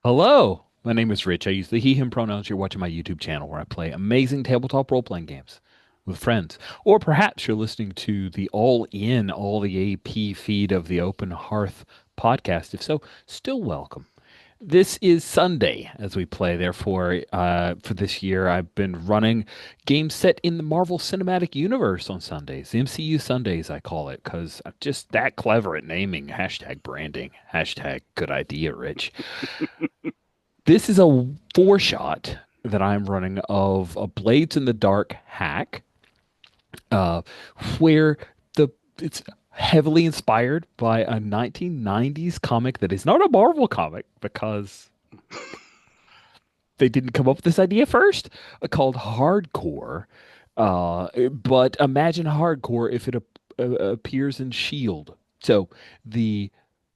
Hello, my name is Rich. I use the he, him pronouns. You're watching my YouTube channel where I play amazing tabletop role playing games with friends. Or perhaps you're listening to the all in, all the AP feed of the Open Hearth podcast. If so, still welcome. This is Sunday as we play. Therefore, for this year, I've been running games set in the Marvel Cinematic Universe on Sundays. MCU Sundays, I call it, because I'm just that clever at naming. Hashtag branding. Hashtag good idea, Rich. This is a four shot that I'm running of a Blades in the Dark hack, uh, where the it's heavily inspired by a 1990s comic that is not a Marvel comic because they didn't come up with this idea first, called Hardcore. But imagine Hardcore if it appears in Shield. So the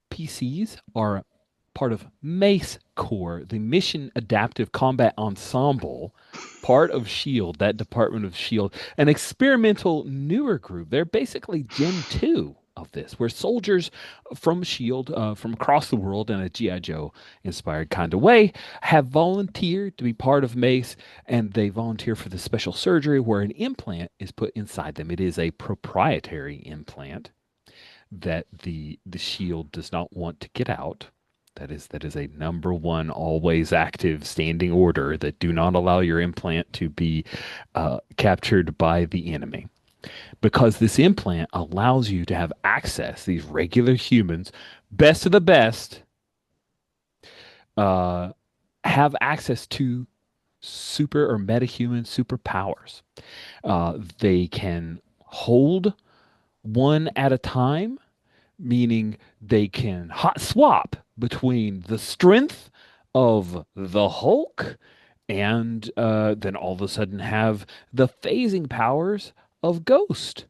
PCs are part of M.A.C.E. Corps, the Mission Adaptive Combat Ensemble, part of S.H.I.E.L.D, that department of S.H.I.E.L.D, an experimental newer group. They're basically Gen 2 of this, where soldiers from S.H.I.E.L.D, from across the world in a G.I. Joe inspired kind of way, have volunteered to be part of M.A.C.E, and they volunteer for the special surgery where an implant is put inside them. It is a proprietary implant that the shield does not want to get out. That is a number one, always active standing order that do not allow your implant to be captured by the enemy. Because this implant allows you to have access, these regular humans, best of the best, uh, have access to super or metahuman superpowers. They can hold one at a time, meaning they can hot swap between the strength of the Hulk and then all of a sudden have the phasing powers of Ghost.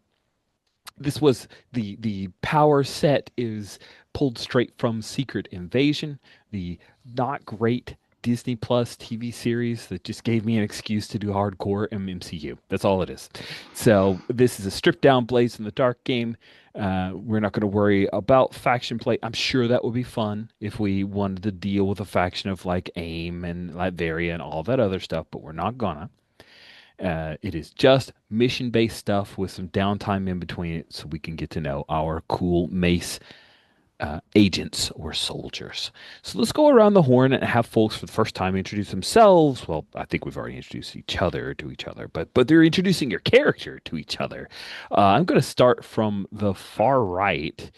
This was the power set is pulled straight from Secret Invasion, the not great Disney Plus TV series that just gave me an excuse to do hardcore MCU. That's all it is. So this is a stripped down Blaze in the Dark game. We're not going to worry about faction play. I'm sure that would be fun if we wanted to deal with a faction of like AIM and Latveria and all that other stuff, but we're not gonna. It is just mission based stuff with some downtime in between it so we can get to know our cool Mace agents or soldiers. So let's go around the horn and have folks for the first time introduce themselves. Well, I think we've already introduced each other to each other, but they're introducing your character to each other. I'm going to start from the far right,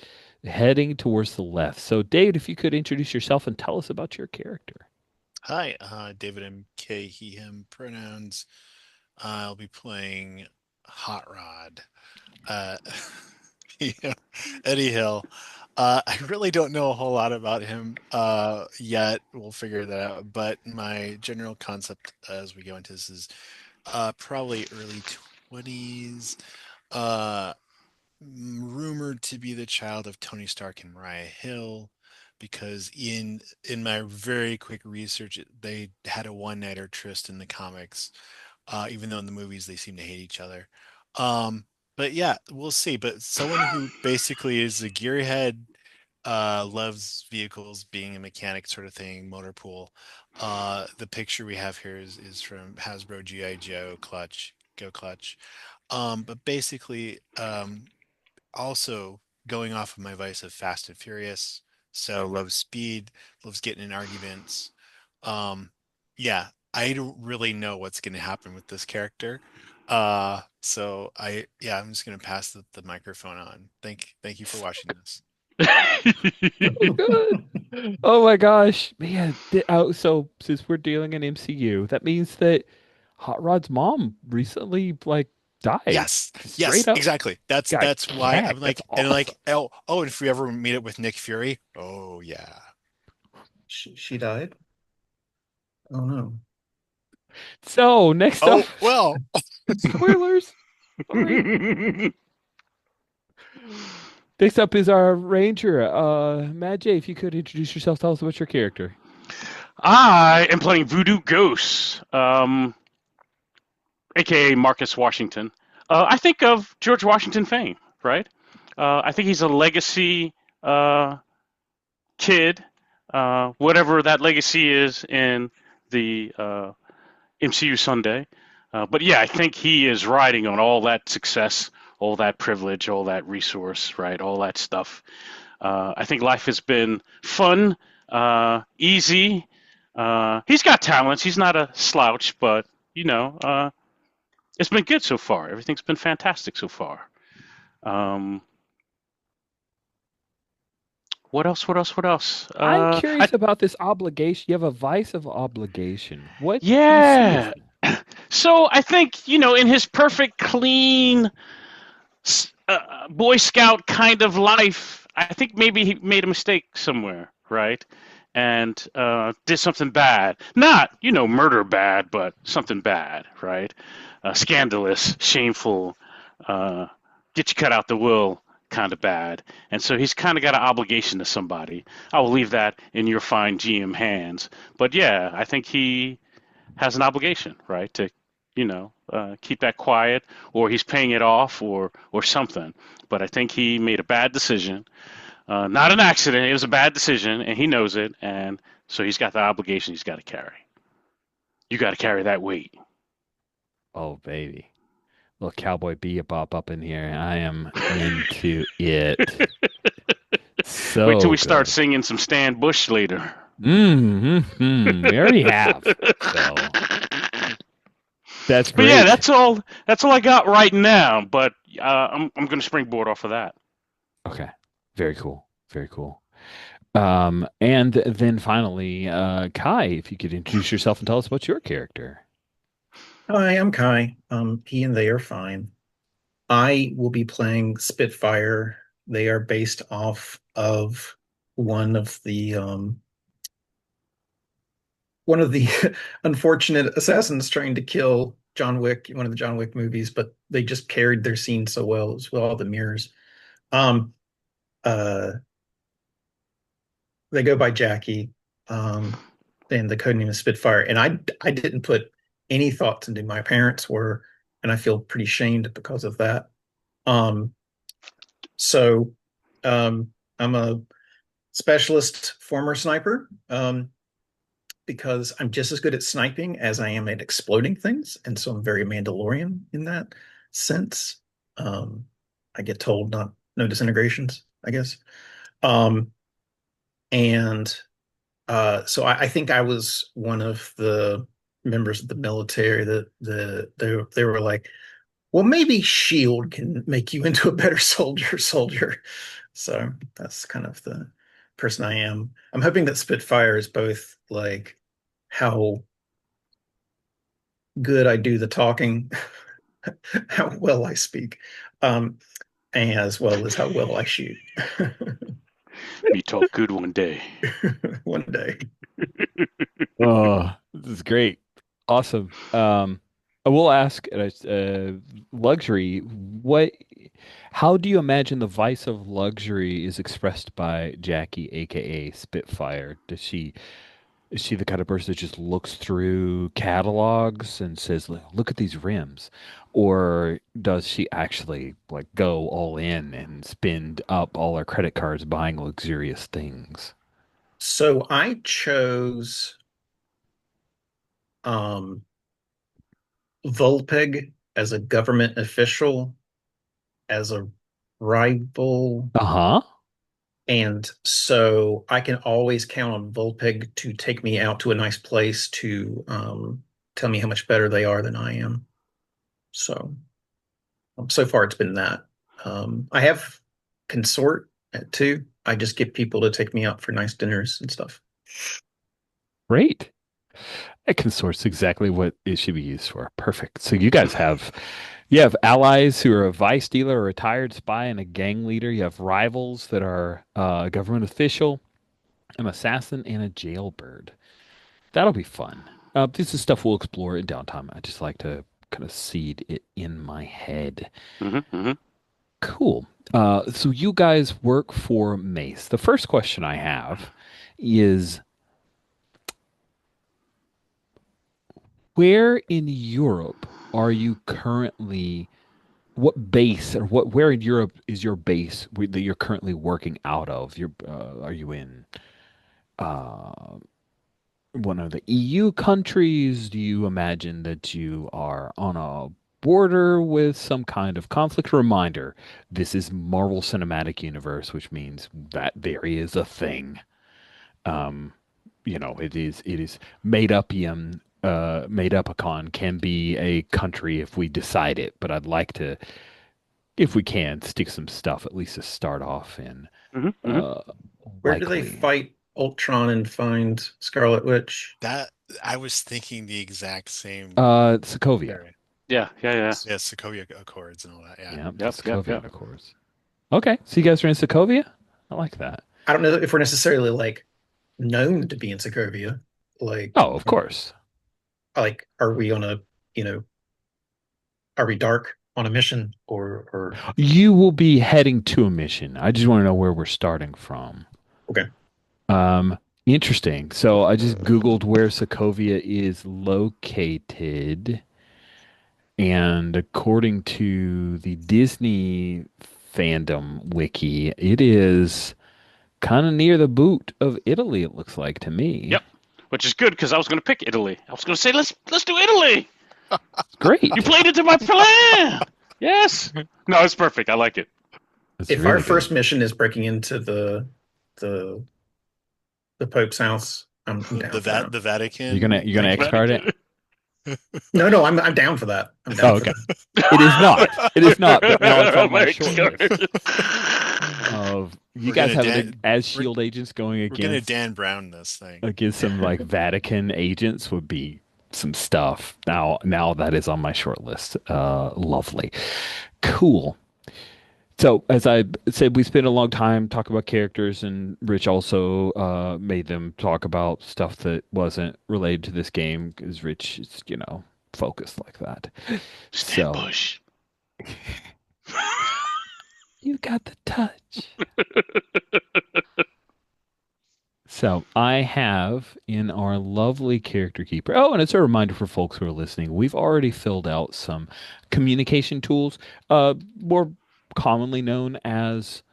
heading towards the left. So, David, if you could introduce yourself and tell us about your character. Hi, David M.K., he, him pronouns. I'll be playing Hot Rod. Uh, yeah, Eddie Hill. I really don't know a whole lot about him yet. We'll figure that out. But my general concept as we go into this is probably early 20s. Uh, Rumored to be the child of Tony Stark and Mariah Hill, because in my very quick research, they had a one-nighter tryst in the comics, even though in the movies they seem to hate each other. Um, but yeah, we'll see. But someone who basically is a gearhead, loves vehicles, being a mechanic sort of thing, motor pool. The picture we have here is from Hasbro GI Joe Clutch, Go Clutch. But basically, also going off of my vice of Fast and Furious. So loves speed, loves getting in arguments. Um, yeah, I don't really know what's going to happen with this character. So I'm just going to pass the microphone on. Thank you for watching this. Oh, good. Oh my gosh, man. So since we're dealing in MCU, that means that Hot Rod's mom recently like died. Yes, Straight yes, up exactly. That's got that's why I'm gagged. That's like, awesome. and if we ever meet up with Nick Fury, oh yeah. She died? Oh no. So next up, Oh well. spoilers. Sorry. Next up is our ranger, Mad J. If you could introduce yourself, tell us about your character. I am playing Voodoo Ghost, aka Marcus Washington. I think of George Washington fame, right? I think he's a legacy kid whatever that legacy is in the MCU Sunday. But yeah, I think he is riding on all that success, all that privilege, all that resource, right? All that stuff. I think life has been fun, easy. He's got talents. He's not a slouch, but it's been good so far. Everything's been fantastic so far. Um, what else? What else? What else? I'm curious about this obligation. You have a vice of obligation. What do you see as Yeah. So I think, in his perfect, clean Boy Scout kind of life, I think maybe he made a mistake somewhere, right? And did something bad. Not, murder bad, but something bad, right? Scandalous, shameful, uh, get you cut out the will kind of bad. And so he's kind of got an obligation to somebody. I will leave that in your fine GM hands. But yeah, I think he has an obligation, right, to keep that quiet, or he's paying it off, or something. But I think he made a bad decision, not an accident. It was a bad decision, and he knows it, and so he's got the obligation he's got to carry. You got to carry that weight. Oh, baby. Little cowboy bebop up in here. I am into it. Wait till So we start good. singing some Stan Bush later. We already have. So that's But yeah, great. that's all. That's all I got right now. But I'm going to springboard off of that. Okay. Very cool. Very cool. And then finally, Kai, if you could introduce yourself and tell us about your character. Hi, I'm Kai. He and they are fine. I will be playing Spitfire. They are based off of one of the um, one of the unfortunate assassins trying to kill John Wick, one of the John Wick movies, but they just carried their scene so well as well, all the mirrors. Um, uh, they go by Jackie, and the code name is Spitfire. And I didn't put any thoughts into my parents were, and I feel pretty shamed because of that. Um, so I'm a specialist former sniper. Because I'm just as good at sniping as I am at exploding things. And so I'm very Mandalorian in that sense. Um, I get told not no disintegrations, I guess. Um, and so I think I was one of the members of the military that they were like, well, maybe Shield can make you into a better soldier. So that's kind of the person I am. I'm hoping that Spitfire is both like how good I do the talking, how well I speak, um, as well as how well I shoot. Me talk good one day. One day. Oh, this is great. Awesome. I will ask, luxury, how do you imagine the vice of luxury is expressed by Jackie, aka Spitfire? Is she the kind of person that just looks through catalogs and says, "Look at these rims," or does she actually like go all in and spend up all her credit cards buying luxurious things? So I chose um, Volpeg as a government official, as a rival. Uh-huh. And so I can always count on Volpeg to take me out to a nice place to tell me how much better they are than I am. So so far it's been that. I have consort too. I just get people to take me out for nice dinners and stuff. Great. It can source exactly what it should be used for. Perfect. So you have allies who are a vice dealer, a retired spy, and a gang leader. You have rivals that are a government official, an assassin, and a jailbird. That'll be fun. This is stuff we'll explore in downtime. I just like to kind of seed it in my head. Hmm. Cool. So you guys work for Mace. The first question I have is where in Europe are you currently? What base or where in Europe is your base that you're currently working out of? Are you in uh, one of the EU countries? Do you imagine that you are on a border with some kind of conflict? Reminder, this is Marvel Cinematic Universe, which means that there is a thing. Um, it is made upium. Made upicon can be a country if we decide it, but I'd like to, if we can, stick some stuff at least to start off in. Hmm. Hmm. Uh, Where do they likely. fight Ultron and find Scarlet Witch? That I was thinking the exact same Sokovia. area. Yeah, yeah, yeah. Yeah, Sokovia Accords and all that. Yeah. Yeah, the Yep, yep, Sokovian yep. Accords. Okay, so you guys are in Sokovia? I like that. I don't know if we're necessarily like known to be in Sokovia. Like, Oh, of course. are we on a, you know, are we dark on a mission or You will be heading to a mission. I just want to know where we're starting from. okay. Um, interesting. So I just Googled where Sokovia is located, and according to the Disney fandom wiki, it is kind of near the boot of Italy, it looks like to me. Yep. Which is good because I was going to pick Italy. I was going to say let's do Italy. Great. You played into my plan. Yes. No, it's perfect. I like it. That's If really our good. first mission is breaking into the the Pope's house, I'm down The for that. the Vatican. You're gonna Thank you. X-card it? No, I'm down for that. I'm down Oh, for okay. that. It is not. It is not, but now it's on my Like, short list of you We're guys gonna having Dan, as we're, Shield agents going we're gonna against Dan Brown this thing. some like Vatican agents would be some stuff. Now that is on my short list. Lovely. Cool. So as I said, we spent a long time talking about characters, and Rich also made them talk about stuff that wasn't related to this game because Rich is, focused like that. Stan So Bush. you got the touch. So I have in our lovely character keeper. Oh, and it's a reminder for folks who are listening. We've already filled out some communication tools, more commonly known as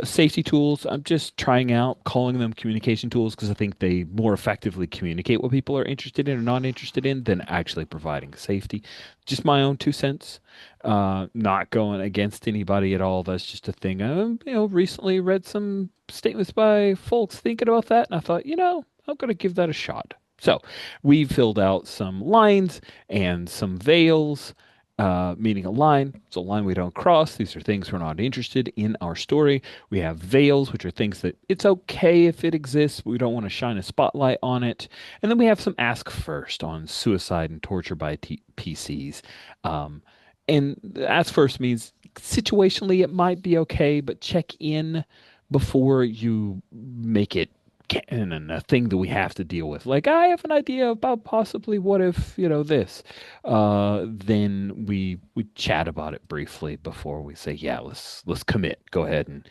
safety tools. I'm just trying out calling them communication tools because I think they more effectively communicate what people are interested in or not interested in than actually providing safety. Just my own 2 cents. Not going against anybody at all. That's just a thing. Recently read some statements by folks thinking about that, and I thought, I'm going to give that a shot. So we filled out some lines and some veils, meaning a line. It's a line we don't cross. These are things we're not interested in our story. We have veils, which are things that it's okay if it exists, but we don't want to shine a spotlight on it. And then we have some ask first on suicide and torture by PCs. And ask first means situationally it might be okay, but check in before you make it canon and a thing that we have to deal with. Like, I have an idea about possibly what if, this. Then we chat about it briefly before we say, yeah, let's commit. Go ahead and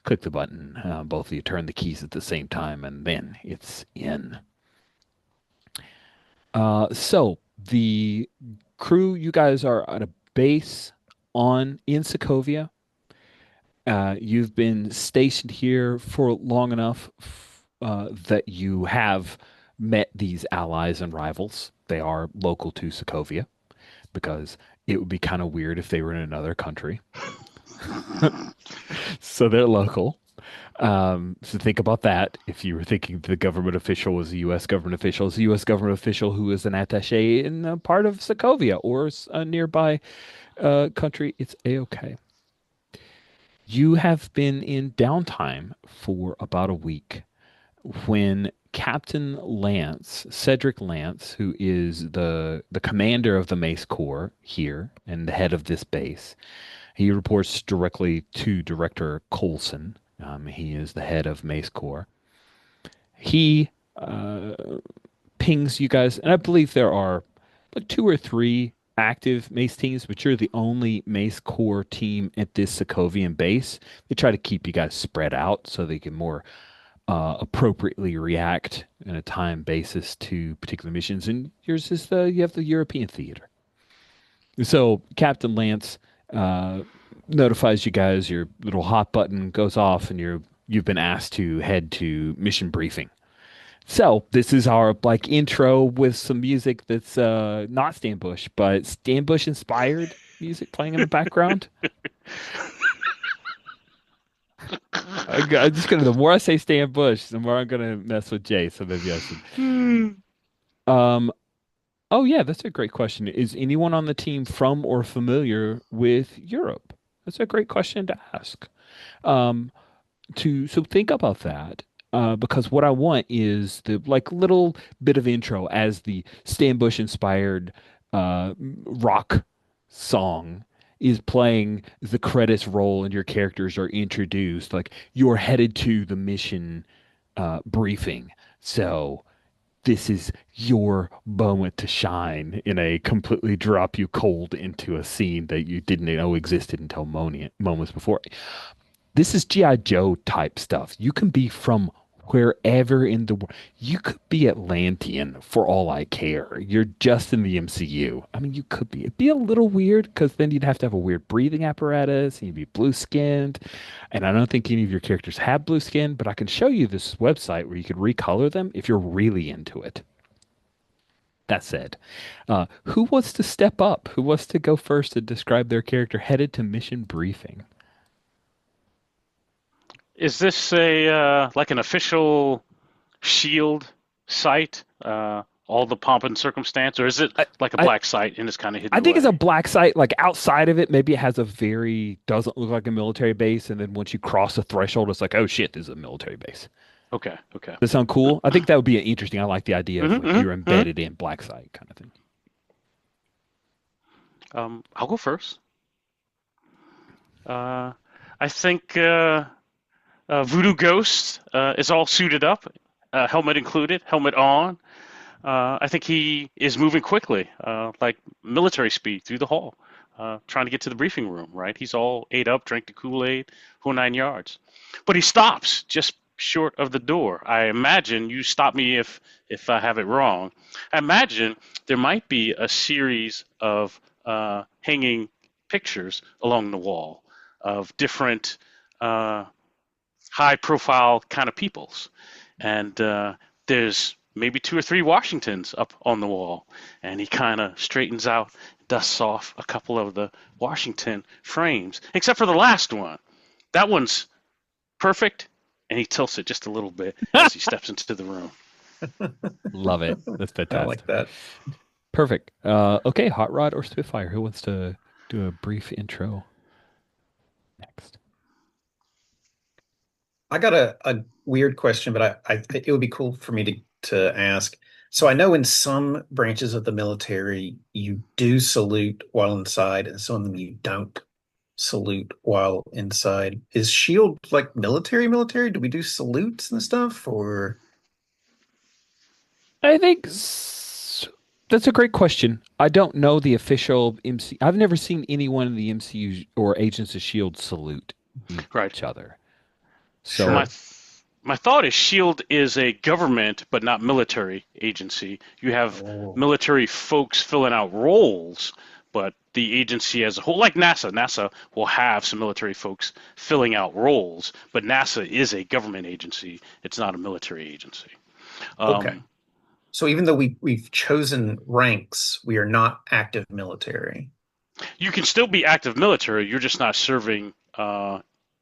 click the button. Both of you turn the keys at the same time, and then it's in. So the crew, you guys are at a base in Sokovia. You've been stationed here for long enough that you have met these allies and rivals. They are local to Sokovia because it would be kind of weird if they were in another country. So they're local. So think about that. If you were thinking the government official was a U.S. government official, it's a U.S. government official who is an attaché in a part of Sokovia or a nearby country, it's a-okay. You have been in downtime for about a week when Captain Lance, Cedric Lance, who is the commander of the M.A.C.E Corps here and the head of this base, he reports directly to Director Coulson. He is the head of M.A.C.E Corps. He pings you guys, and I believe there are like 2 or 3 active M.A.C.E teams, but you're the only M.A.C.E Corps team at this Sokovian base. They try to keep you guys spread out so they can more appropriately react on a time basis to particular missions. And yours is you have the European theater. So Captain Lance notifies you guys. Your little hot button goes off, and you're you've been asked to head to mission briefing. So this is our like intro with some music that's not Stan Bush, but Stan Bush inspired music playing in the background. I'm just gonna. The more I say Stan Bush, the more I'm gonna mess with Jay. So maybe I should. Um. Oh yeah, that's a great question. Is anyone on the team from or familiar with Europe? That's a great question to ask. Um. So think about that. Because what I want is the like little bit of intro as the Stan Bush inspired rock song is playing, the credits roll and your characters are introduced. Like you're headed to the mission briefing. So this is your moment to shine in a completely drop you cold into a scene that you didn't know existed until moments before. This is G.I. Joe type stuff. You can be from wherever in the world. You could be Atlantean for all I care. You're just in the MCU. I mean, you could be. It'd be a little weird because then you'd have to have a weird breathing apparatus and you'd be blue skinned. And I don't think any of your characters have blue skin, but I can show you this website where you could recolor them if you're really into it. That said, who wants to step up? Who wants to go first and describe their character headed to mission briefing? Is this a like an official Shield site? All the pomp and circumstance, or is it like a I, black site and it's kind of hidden I think it's a away? black site. Like outside of it, maybe it has a very doesn't look like a military base, and then once you cross the threshold, it's like, oh shit, this is a military base. Okay, okay. Does that sound cool? I think that would be interesting. I like the idea of like you're Hmm. embedded in black site kind of thing. I'll go first. Uh, I think Voodoo Ghost is all suited up, helmet included, helmet on. I think he is moving quickly, like military speed through the hall, trying to get to the briefing room, right? He's all ate up, drank the Kool-Aid, whole 9 yards. But he stops just short of the door. I imagine, you stop me if I have it wrong. I imagine there might be a series of hanging pictures along the wall of different high-profile kind of peoples. And there's maybe two or three Washingtons up on the wall, and he kind of straightens out, dusts off a couple of the Washington frames, except for the last one. That one's perfect, and he tilts it just a little bit as he steps into the room. Love it. That's I fantastic. like that. Perfect. Okay, Hot Rod or Spitfire? Who wants to do a brief intro next? I got a weird question, but I it would be cool for me to ask. So I know in some branches of the military you do salute while inside, and some of them you don't salute while inside. Is S.H.I.E.L.D. like military? Do we do salutes and stuff, or I think that's a great question. I don't know the official MC. I've never seen anyone in the MCU or Agents of S.H.I.E.L.D. salute Right. each other. sure? My So my thought is Shield is a government but not military agency. You have Oh, military folks filling out roles, but the agency as a whole, like NASA, NASA will have some military folks filling out roles, but NASA is a government agency. It's not a military agency. okay. Um, So even though we've chosen ranks, we are not active military. you can still be active military. You're just not serving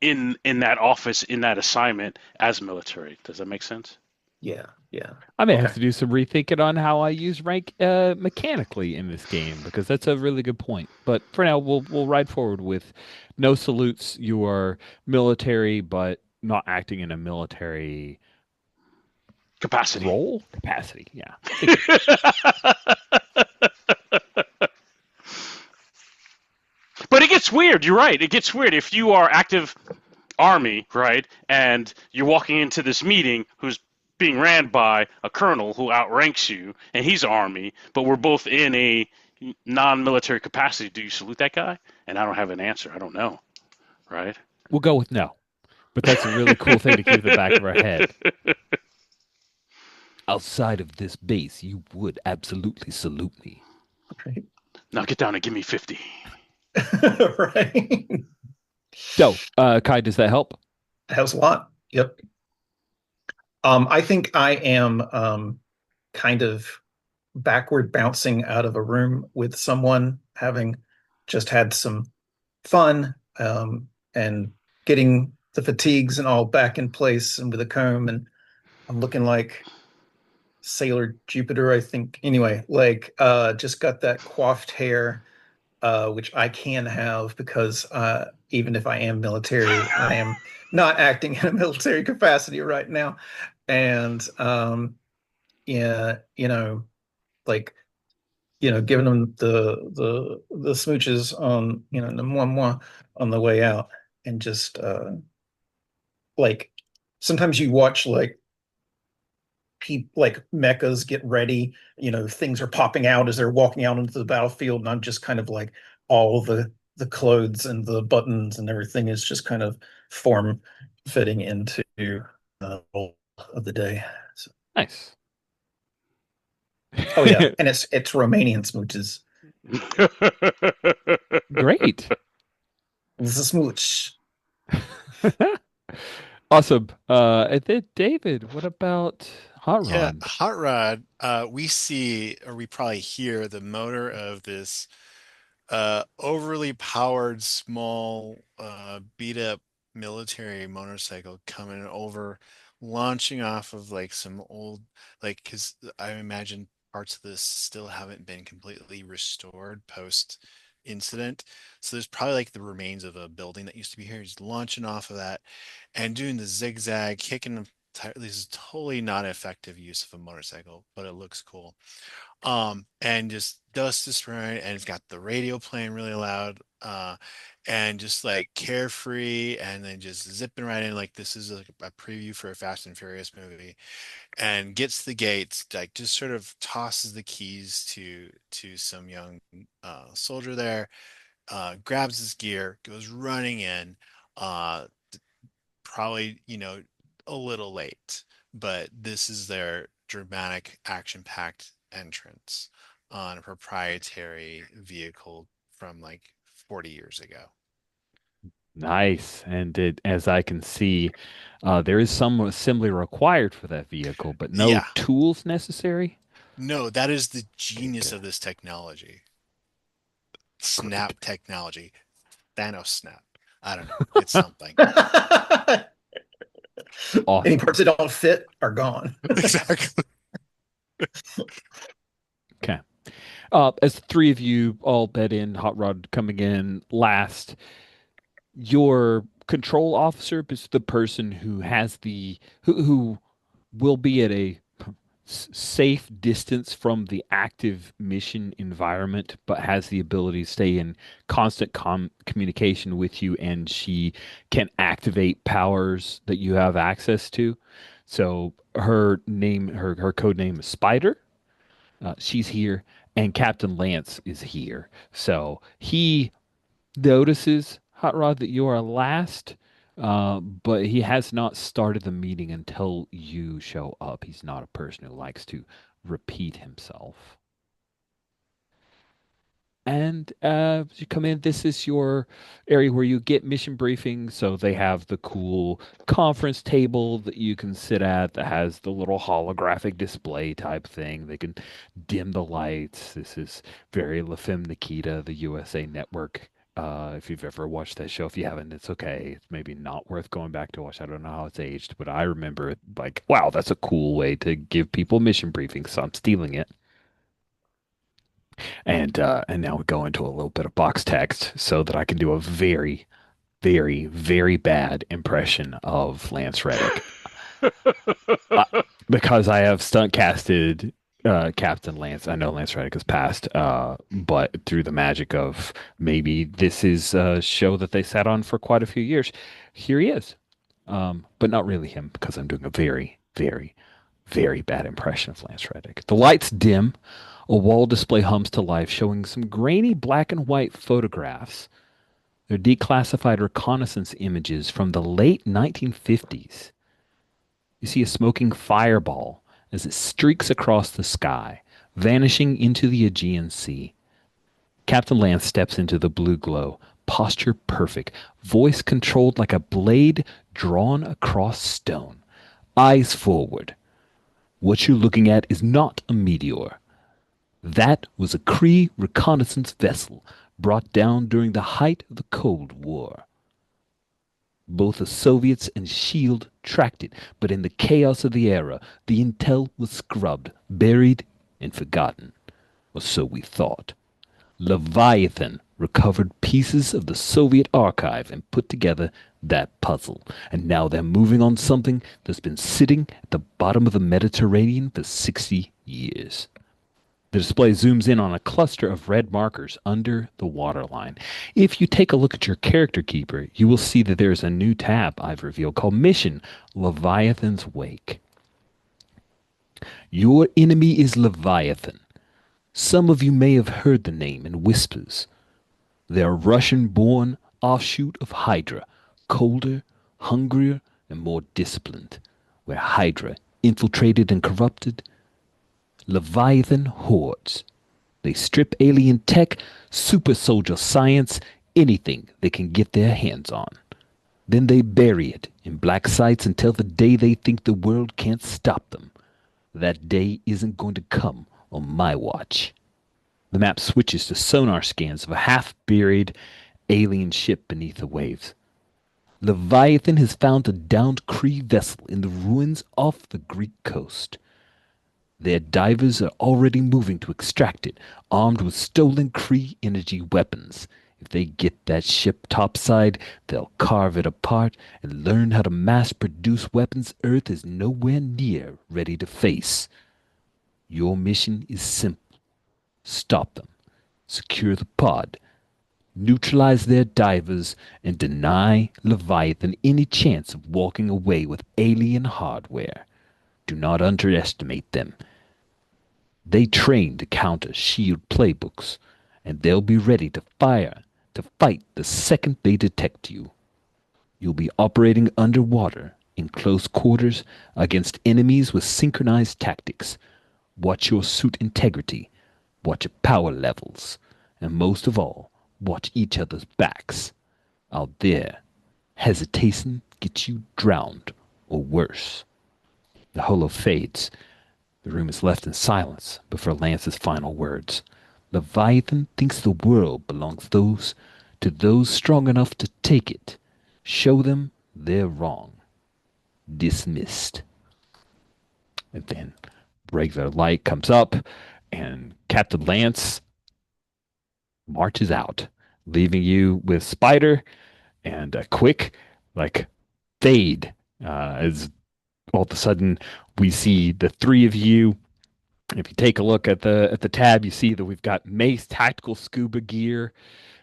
in that office in that assignment as military. Does that make sense? Yeah, yeah. I may Okay. have to do some rethinking on how I use rank mechanically in this game because that's a really good point. But for now, we'll ride forward with no salutes. You are military, but not acting in a military Capacity. role capacity. Yeah. But it gets weird. You're right. It gets weird if you are active army, right, and you're walking into this meeting who's being ran by a colonel who outranks you, and he's army, but we're both in a non-military capacity. Do you salute that guy? And I don't have an answer. I don't know, right? We'll go with no. But that's a really cool thing to keep in the back of our head. Outside of this base, you would absolutely salute me. Right. Now get down and give me 50. Right. So, Kai, does that help? Helps a lot. Yep. I think I am kind of backward bouncing out of a room with someone having just had some fun and getting the fatigues and all back in place and with a comb, and I'm looking like Sailor Jupiter, I think. Anyway, like just got that coiffed hair, which I can have because even if I am military, I am not acting in a military capacity right now. And yeah, like giving them the smooches on, the moi moi on the way out, and just like sometimes you watch like people like mechas get ready, things are popping out as they're walking out into the battlefield, and I'm just kind of like all the clothes and the buttons and everything is just kind of form fitting into role of the day. So, Nice. oh yeah, and it's Romanian smooches. Great. This is smooch. Awesome. And then David, what about Hot Yeah, Rod? Hot Rod, we see, or we probably hear the motor of this overly powered, small, beat up military motorcycle coming over, launching off of like some old, like, because I imagine parts of this still haven't been completely restored post incident. So there's probably like the remains of a building that used to be here. He's launching off of that and doing the zigzag, kicking them. This is totally not effective use of a motorcycle, but it looks cool. And just dust is spraying, and it's got the radio playing really loud, and just like carefree, and then just zipping right in like this is a preview for a Fast and Furious movie, and gets the gates, like just sort of tosses the keys to some young soldier there, grabs his gear, goes running in, uh, probably, a little late, but this is their dramatic, action-packed entrance on a proprietary vehicle from like 40 years ago. Nice. And as I can see, there is some assembly required for that vehicle, but no Yeah, tools necessary. no, that is the Okay, genius good. of this technology. Great. Snap technology. Thanos snap. I don't know. It's something. Any Awesome. parts that don't fit are gone. Exactly. Okay. As the three of you all bet in, Hot Rod coming in last, your control officer is the person who has who will be at a safe distance from the active mission environment, but has the ability to stay in constant communication with you, and she can activate powers that you have access to. So her code name is Spider. She's here, and Captain Lance is here. So he notices, Hot Rod, that you are last, but he has not started the meeting until you show up. He's not a person who likes to repeat himself. And as you come in, this is your area where you get mission briefings. So they have the cool conference table that you can sit at that has the little holographic display type thing. They can dim the lights. This is very La Femme Nikita, the USA Network. If you've ever watched that show, if you haven't, it's okay. It's maybe not worth going back to watch. I don't know how it's aged, but I remember it like, wow, that's a cool way to give people mission briefings. So I'm stealing it. And now we go into a little bit of box text so that I can do a very, very, very bad impression of Lance Reddick. Uh, because I have stunt casted Captain Lance. I know Lance Reddick has passed, but through the magic of maybe this is a show that they sat on for quite a few years, here he is. But not really him because I'm doing a very, very, very bad impression of Lance Reddick. The lights dim. A wall display hums to life, showing some grainy black and white photographs. They're declassified reconnaissance images from the late 1950s. You see a smoking fireball as it streaks across the sky, vanishing into the Aegean Sea. Captain Lance steps into the blue glow, posture perfect, voice controlled like a blade drawn across stone. Eyes forward. What you're looking at is not a meteor. That was a Kree reconnaissance vessel brought down during the height of the Cold War. Both the Soviets and S.H.I.E.L.D. tracked it, but in the chaos of the era, the intel was scrubbed, buried, and forgotten. Or so we thought. Leviathan recovered pieces of the Soviet archive and put together that puzzle. And now they're moving on something that's been sitting at the bottom of the Mediterranean for 60 years. The display zooms in on a cluster of red markers under the waterline. If you take a look at your character keeper, you will see that there's a new tab I've revealed called Mission Leviathan's Wake. Your enemy is Leviathan. Some of you may have heard the name in whispers. They're a Russian-born offshoot of Hydra, colder, hungrier, and more disciplined. Where Hydra infiltrated and corrupted, Leviathan hordes. They strip alien tech, super soldier science, anything they can get their hands on. Then they bury it in black sites until the day they think the world can't stop them. That day isn't going to come on my watch. The map switches to sonar scans of a half-buried alien ship beneath the waves. Leviathan has found a downed Kree vessel in the ruins off the Greek coast. Their divers are already moving to extract it, armed with stolen Kree energy weapons. If they get that ship topside, they'll carve it apart and learn how to mass-produce weapons Earth is nowhere near ready to face. Your mission is simple. Stop them, secure the pod, neutralize their divers, and deny Leviathan any chance of walking away with alien hardware. Do not underestimate them. They train to counter S.H.I.E.L.D. playbooks, and they'll be ready to fight the second they detect you. You'll be operating underwater, in close quarters, against enemies with synchronized tactics. Watch your suit integrity, watch your power levels, and most of all, watch each other's backs. Out there, hesitation gets you drowned or worse. The holo fades. The room is left in silence before Lance's final words. Leviathan thinks the world belongs to those strong enough to take it. Show them they're wrong. Dismissed. And then regular light comes up, and Captain Lance marches out, leaving you with Spider and a quick, fade. As all of a sudden we see the three of you. If you take a look at the tab, you see that we've got M.A.C.E. tactical scuba gear,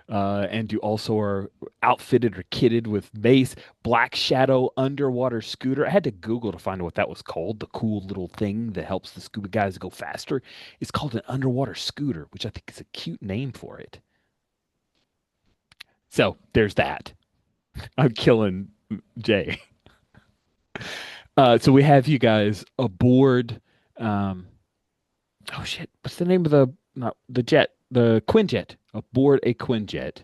and you also are outfitted or kitted with M.A.C.E. Black Shadow underwater scooter. I had to Google to find out what that was called. The cool little thing that helps the scuba guys go faster. It's called an underwater scooter, which I think is a cute name for it. So there's that. I'm killing Jay. So we have you guys aboard. Oh shit! What's the name of the jet? The Quinjet, aboard a Quinjet,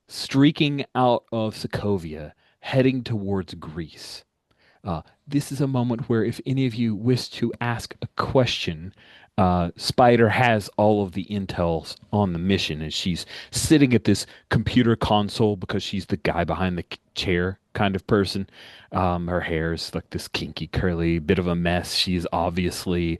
streaking out of Sokovia, heading towards Greece. This is a moment where, if any of you wish to ask a question, Spider has all of the intels on the mission, and she's sitting at this computer console because she's the guy behind the chair kind of person. Her hair is like this kinky, curly, bit of a mess. She's obviously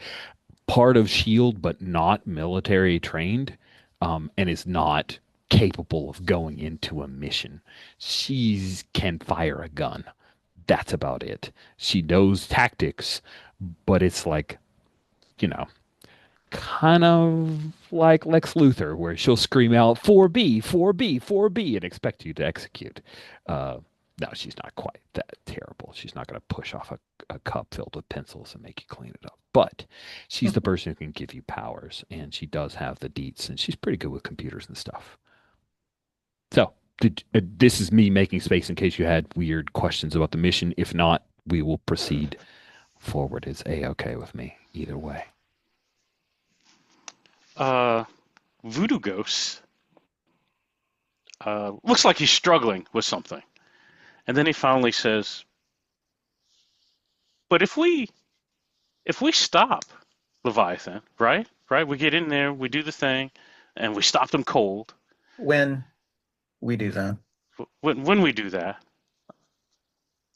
part of S.H.I.E.L.D. but not military trained, and is not capable of going into a mission. She can fire a gun. That's about it. She knows tactics, but it's like, you know, kind of like Lex Luthor, where she'll scream out 4B, 4B, 4B, and expect you to execute. No, she's not quite that terrible. She's not going to push off a cup filled with pencils and make you clean it up. But she's the person who can give you powers, and she does have the deets, and she's pretty good with computers and stuff. So, this is me making space in case you had weird questions about the mission. If not, we will proceed forward. It's A-okay with me, either way. Voodoo ghosts. looks like he's struggling with something. And then he finally says, "But if we stop Leviathan, right? Right? We get in there, we do the thing, and we stop them cold. When we do that. When we do that,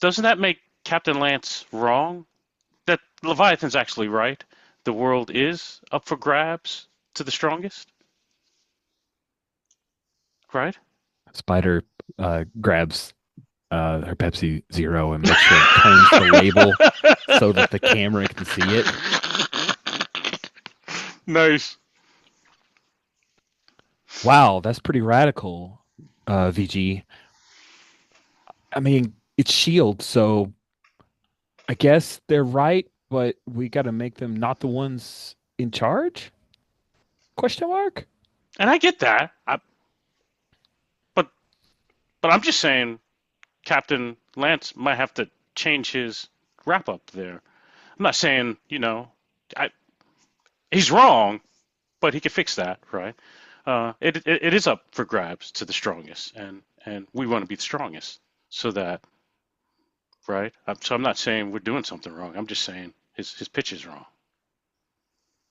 doesn't that make Captain Lance wrong? That Leviathan's actually right. The world is up for grabs to the strongest, right?" Spider grabs her Pepsi Zero and makes sure it turns the label so that the camera can see it. Nice. Wow, that's pretty radical, VG. I mean, it's S.H.I.E.L.D, so I guess they're right, but we got to make them not the ones in charge? Question mark? And I get that. But I'm just saying Captain Lance might have to change his wrap up there. I'm not saying, he's wrong, but he can fix that, right? It is up for grabs to the strongest, and we want to be the strongest, so that, right? So I'm not saying we're doing something wrong. I'm just saying his pitch is wrong.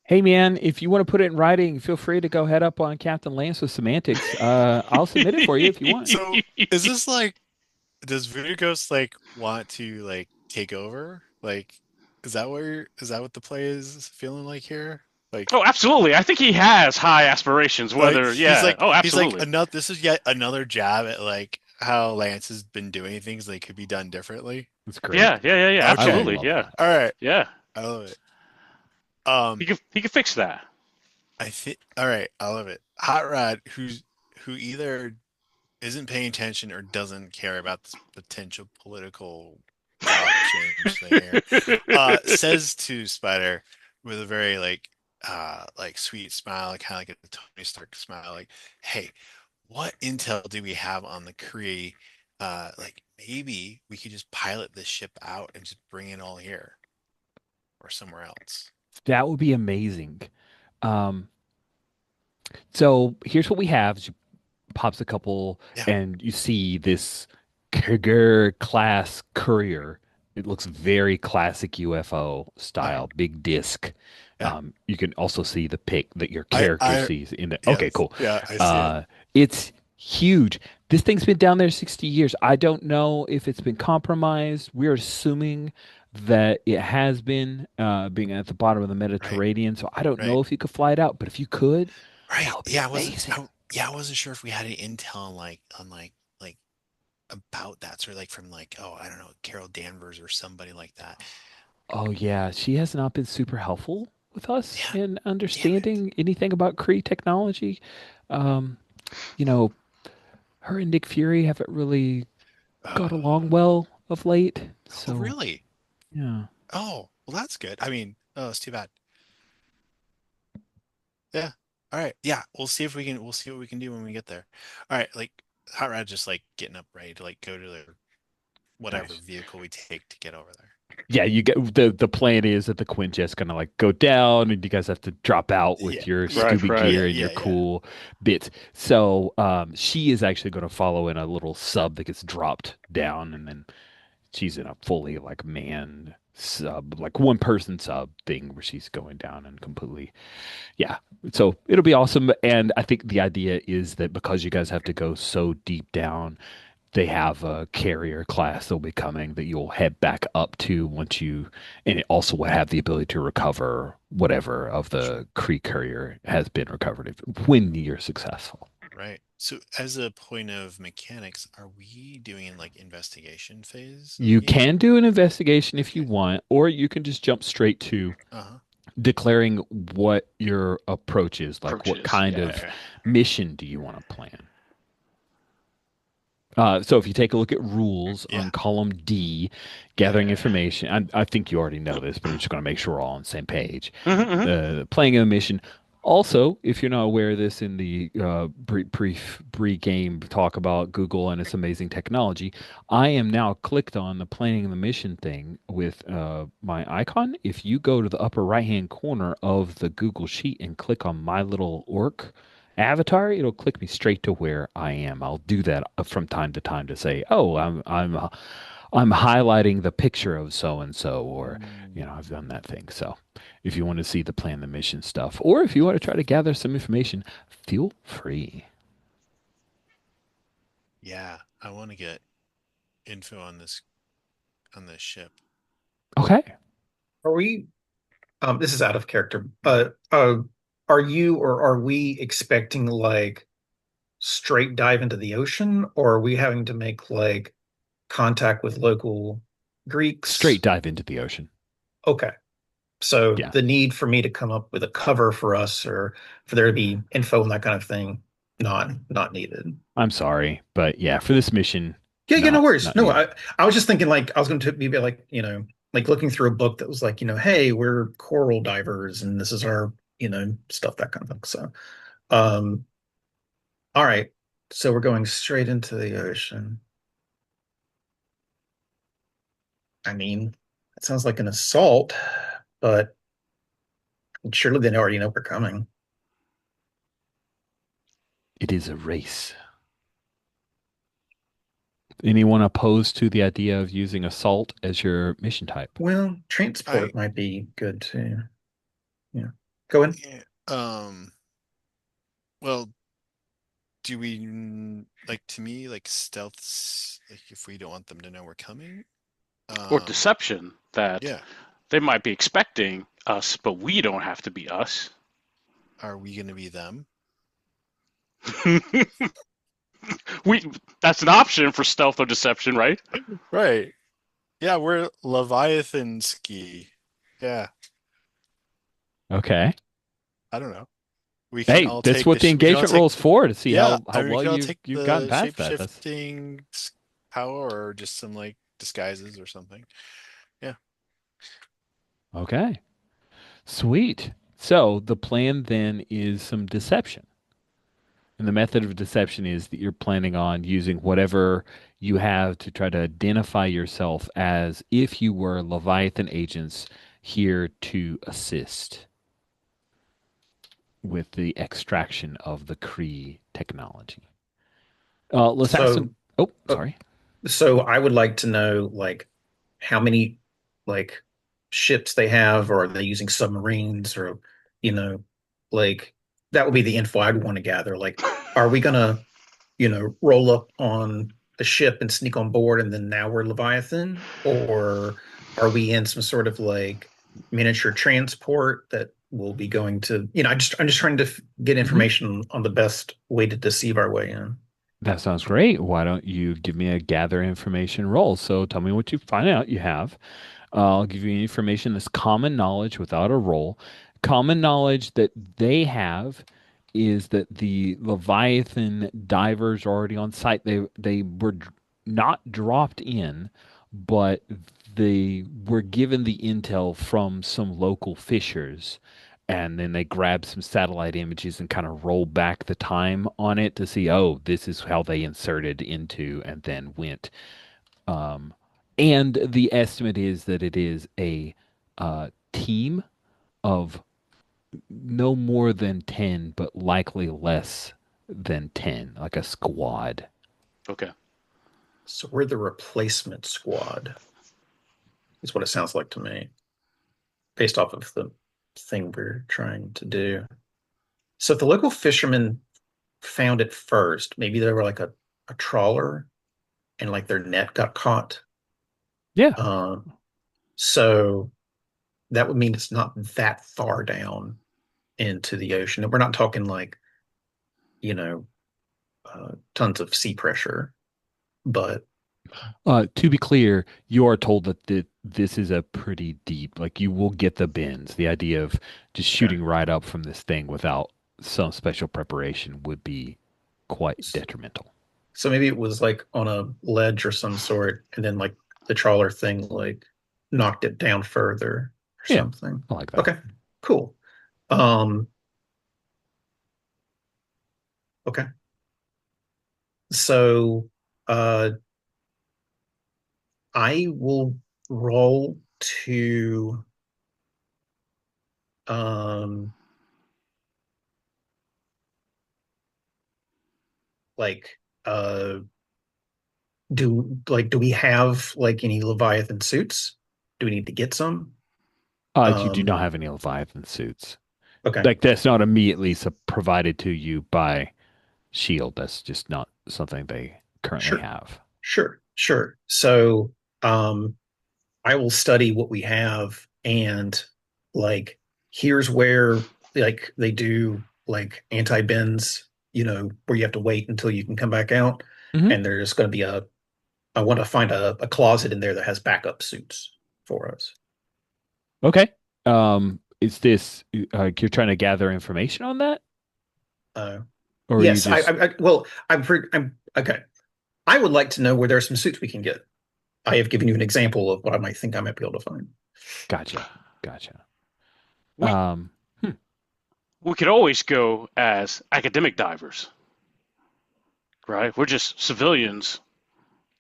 Hey man, if you want to put it in writing, feel free to go head up on Captain Lance with semantics. I'll submit it for you if you want. So is this like, does Voodoo Ghost like want to like take over? Like, is that what the play is feeling like here? Like, Oh, absolutely. I think he has high aspirations. Whether, yeah. Oh, he's like absolutely. another. This is yet another jab at like how Lance has been doing things that could be done differently. That's great. Yeah. Okay. Absolutely. love Yeah. that. All right, Yeah. I love it. He could fix that. I think. All right, I love it. Hot Rod, who either isn't paying attention or doesn't care about this potential political change thing here, says to Spider with a very like sweet smile, kind of like a Tony Stark smile, like, "Hey, what intel do we have on the Kree? Like maybe we could just pilot this ship out and just bring it all here or somewhere else." That would be amazing. Um, so here's what we have. She pops a couple, Yeah, and you see this Krieger class courier. It looks very classic UFO I style, big disc. yeah, You can also see the pic that your character I sees in the. Okay, yes, cool. yeah, I see it. It's huge. This thing's been down there 60 years. I don't know if it's been compromised. We're assuming that it has been, being at the bottom of the Right, Mediterranean. So I don't right. know if you could fly it out, but if you could, that Right. would be Yeah, amazing. I wasn't sure if we had any intel on like about that sort of like from like, oh, I don't know, Carol Danvers or somebody like that. Oh yeah, she has not been super helpful with us Yeah, in damn it. understanding anything about Kree technology. Um, you know, her and Nick Fury haven't really got along well of late. Oh, So really? yeah. Oh, well, that's good. I mean, oh, it's too bad. Yeah. All right. Yeah, we'll see what we can do when we get there. All right, like Hot Rod just like getting up ready to like go to the whatever Nice. vehicle we take to get over there. Yeah, you get the plan is that the Quinjet's gonna like go down and you guys have to drop out Yeah. with your Yeah. Right. scuba Right. gear Yeah, and your yeah, yeah. cool bits. So she is actually gonna follow in a little sub that gets dropped down and then she's in a fully like manned sub, like one person sub thing where she's going down and completely, yeah. So it'll be awesome. And I think the idea is that because you guys have to go so deep down, they have a carrier class that'll be coming that you'll head back up to once you, and it also will have the ability to recover whatever of Sure. the Kree courier has been recovered when you're successful. Right. So as a point of mechanics, are we doing like investigation phase of the You game? can do an investigation if you Okay. want, or you can just jump straight to Uh-huh. declaring what your approach is, like what Approaches. kind of Yeah. mission do you want to plan. So if you take a look at rules Yeah. on column D, gathering Yeah. information, I think you already know this, but I'm just going to make sure we're all on the same page. Mm-hmm. Playing a mission. Also, if you're not aware of this in the pre-game talk about Google and its amazing technology, I am now clicked on the planning the mission thing with my icon. If you go to the upper right-hand corner of the Google sheet and click on my little orc avatar, it'll click me straight to where I am. I'll do that from time to time to say, "Oh, I'm highlighting the picture of so and so," or I've done that thing. So, if you want to see the plan, the mission stuff, or if you want to try to gather some information, feel free. Yeah, I want to get info on this ship. Okay. Are we this is out of character, but are you or are we expecting like straight dive into the ocean, or are we having to make like contact with local Straight Greeks? dive into the ocean. Okay. So Yeah. the need for me to come up with a cover for us or for there to be info and that kind of thing, not needed. I'm sorry, but yeah, for this mission, Yeah, no worries. not No, needed. I was just thinking like I was going to be like, like looking through a book that was like, hey, we're coral divers and this is our, stuff, that kind of thing. So, um, all right. So we're going straight into the ocean. I mean, it sounds like an assault, but surely they already know we're coming. It is a race. Anyone opposed to the idea of using assault as your mission type? Well, I transport might be good too. Yeah. Go ahead. yeah, well, do we like to me like stealths like if we don't want them to know we're coming? Or deception that Yeah. they might be expecting us, but we don't have to be us. Are we gonna be them? we That's an option for stealth or deception, right? Right. Yeah, we're Leviathan ski. Yeah, Okay. I don't know. We can Hey, all that's take what the we can all engagement take role's for to see yeah, how I mean, we well can all take you've gotten the past that. That's shape-shifting power or just some like disguises or something. Yeah. okay. Sweet. So the plan then is some deception. And the method of deception is that you're planning on using whatever you have to try to identify yourself as if you were Leviathan agents here to assist with the extraction of the Kree technology. Let's ask some. So, Oh, uh, sorry. so I would like to know like how many like ships they have, or are they using submarines, or you know, like that would be the info I'd want to gather. Like, are we gonna, roll up on a ship and sneak on board and then now we're Leviathan? Or are we in some sort of like miniature transport that will be going to, I'm just trying to get Hmm. information on the best way to deceive our way in. That sounds great. Why don't you give me a gather information roll? So tell me what you find out you have. I'll give you information that's common knowledge without a roll. Common knowledge that they have is that the Leviathan divers are already on site. They were not dropped in, but they were given the intel from some local fishers. And then they grabbed some satellite images and kind of rolled back the time on it to see, oh, this is how they inserted into and then went um, and the estimate is that it is a team of no more than 10, but likely less than 10, like a squad. Okay. So we're the replacement squad, is what it sounds like to me, based off of the thing we're trying to do. So if the local fishermen found it first, maybe they were like a trawler and like their net got caught. Yeah. Um, so that would mean it's not that far down into the ocean. And we're not talking like, you know, tons of sea pressure, but To be clear, you are told that this is a pretty deep, like you will get the bends. The idea of just okay. shooting right up from this thing without some special preparation would be quite detrimental. So maybe it was like on a ledge or some sort, and then like the trawler thing like knocked it down further or Yeah, something. I like that. Okay, cool. Um, okay. So I will roll to um like do we have like any Leviathan suits? Do we need to get some? You do Um, not have any Leviathan suits. okay, Like that's not immediately provided to you by Shield. That's just not something they currently sure, have. sure. So, um, I will study what we have and like here's where like they do like anti-bends, where you have to wait until you can come back out. Hmm. And there's going to be I want to find a closet in there that has backup suits for us. Okay. Is this you're trying to gather information on that, Uh, or are you yes, just well, I'm okay. I would like to know where there are some suits we can get. I have given you an example of what I might think I might be able to find. gotcha, gotcha? We Um, hmm, we could always go as academic divers, right? We're just civilians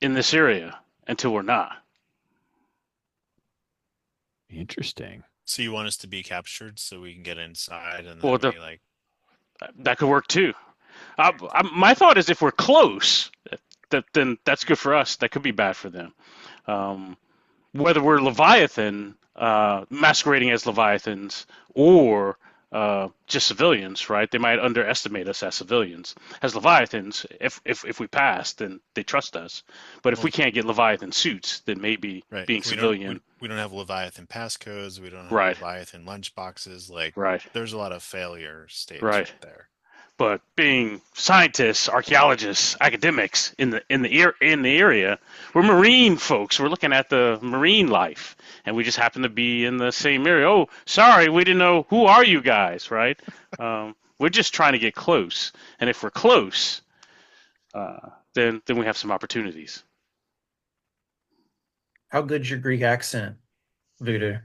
in this area until we're not. interesting. So you want us to be captured so we can get inside and Well, then we like that could work too. My thought is if we're close, then that's good for us. That could be bad for them. Um, whether we're Leviathan, masquerading as Leviathans, or just civilians, right? They might underestimate us as civilians. As Leviathans, if we pass, then they trust us. But if we well, can't get Leviathan suits, then maybe right. being civilian, We don't have Leviathan passcodes, we don't have right, Leviathan lunchboxes. Like right, there's a lot of failure states right. right there. But being scientists, archaeologists, academics in the area, we're marine folks. We're looking at the marine life, and we just happen to be in the same area. Oh, sorry, we didn't know. Who are you guys? Right? We're just trying to get close, and if we're close, then we have some opportunities. How good's your Greek accent, Voodoo?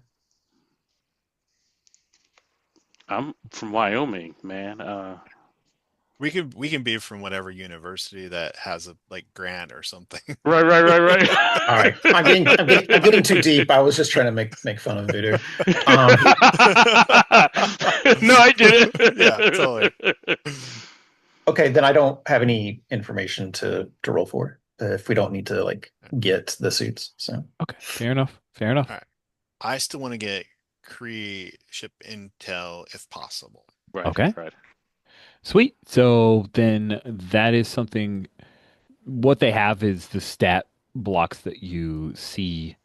I'm from Wyoming, man. We can be from whatever university that has a like grant or something. Right, right, right, All right, I'm getting too deep. I was just trying to make fun of Voodoo. He, right. No, I get Yeah, totally. it. okay, then I don't have any information to roll for if we don't need to like get the suits. So Okay, fair enough. Fair All enough. right. I still want to get Cree ship intel if possible. Right, Okay, right. sweet. So then that is something. What they have is the stat blocks that you see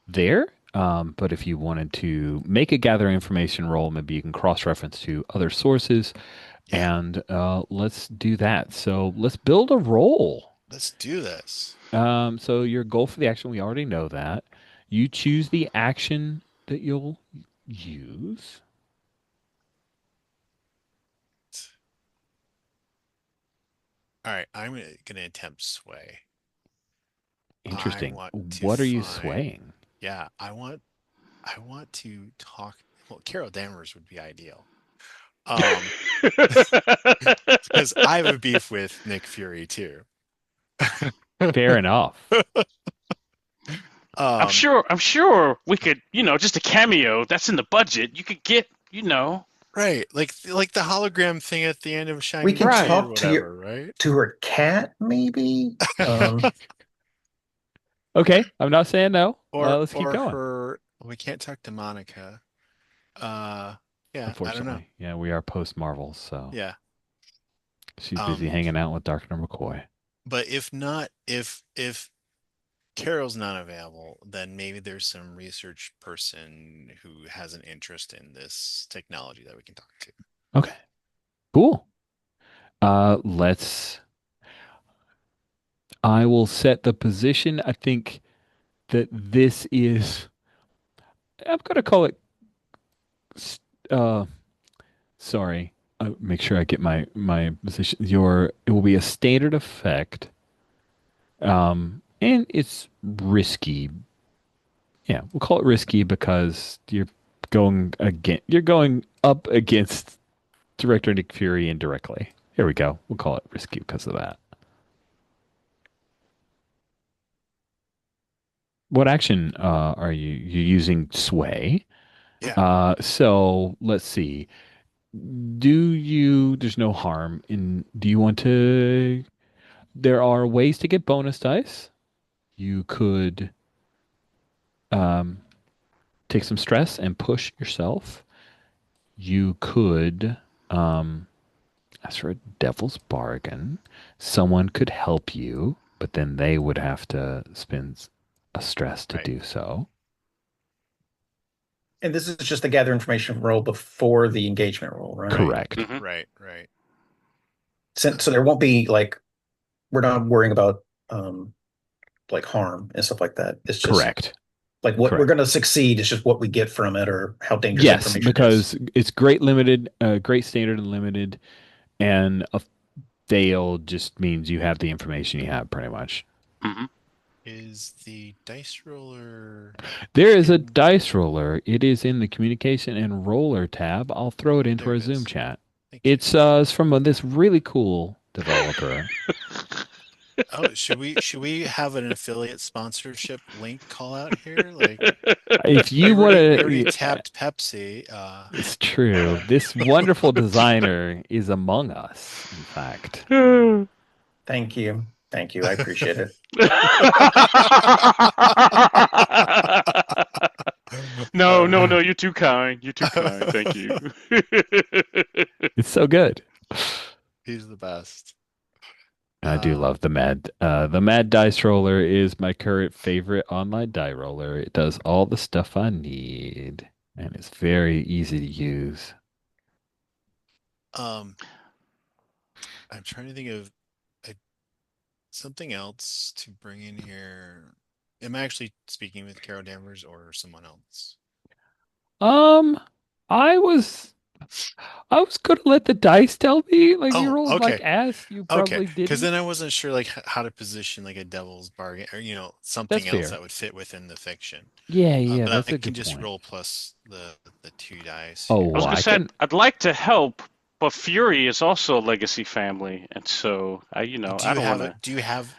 there. But if you wanted to make a gather information roll, maybe you can cross-reference to other sources, Yeah, and let's do that. So let's build a roll. let's do this. So your goal for the action, we already know that. You choose the action that you'll use. All right, I'm gonna attempt sway. I Interesting. want to What are you find, swaying? yeah, I want to talk. Well, Carol Danvers would be ideal. Um, because I have a beef with Nick Fury too. Fair enough. Um, I'm sure we could, just a cameo that's in the budget. You could get, right, like the hologram thing at the end of we can Shang-Chi Right. or talk whatever, right? to her cat, maybe. Okay, I'm not saying no. Let's keep Or going. her. We can't talk to Monica. Uh, yeah, I don't know. Unfortunately, yeah, we are post Marvel, so Yeah. she's busy Um, hanging out with Darkner McCoy. but if not, if Carol's not available, then maybe there's some research person who has an interest in this technology that we can talk to. Okay, cool. Let's. I will set the position. I think that this is. I'm gonna call it. Uh, sorry. Make sure I get my position. It will be a standard effect. And it's risky. Yeah, we'll call it risky because you're going up against director Nick Fury indirectly. Here we go. We'll call it risky because of that. What action are you using sway? Yeah. So let's see. There's no harm in, do you want to, there are ways to get bonus dice. You could um, take some stress and push yourself. You could ask for a devil's bargain. Someone could help you, but then they would have to spend a stress to Right. do so. And this is just a gather information roll before the engagement roll, right? Right. Correct. Mhm. Right. Right. So there won't be like we're not worrying about like harm and stuff like that. It's just Correct. like what we're Correct. going to succeed is just what we get from it or how dangerous Yes, information is. because it's great limited, great standard and limited, and a fail just means you have the information you have pretty much. Mhm. Is the dice roller There is a in? dice roller. It is in the communication and roller tab. I'll throw it into There our it Zoom is. chat. Thank you. It's from this really cool developer. Oh, should we have an affiliate sponsorship link call out here? Like If we you want already we already to, tapped Pepsi. it's true. This wonderful designer is among us, in fact. Thank you. Thank you. I appreciate it. No, no, no. You're too kind. You're too kind. Thank you. It's so good. He's the best. I do love the Mad Dice Roller is my current favorite online die roller. It does all the stuff I need, and it's very easy to use. Um, I'm trying to think of a, something else to bring in here. Am I actually speaking with Carol Danvers or someone else? Um, I was I was gonna let the dice tell me. Like, if you Oh, rolled okay. like ass, you Okay. probably Because didn't. then I wasn't sure like how to position like a devil's bargain or That's something else fair. that would fit within the fiction. Yeah, yeah, But that's I a can good just point. roll plus the two dice I Oh, was here. gonna I say can. I'd like to help, but Fury is also a legacy family, and so I don't want to. Do you have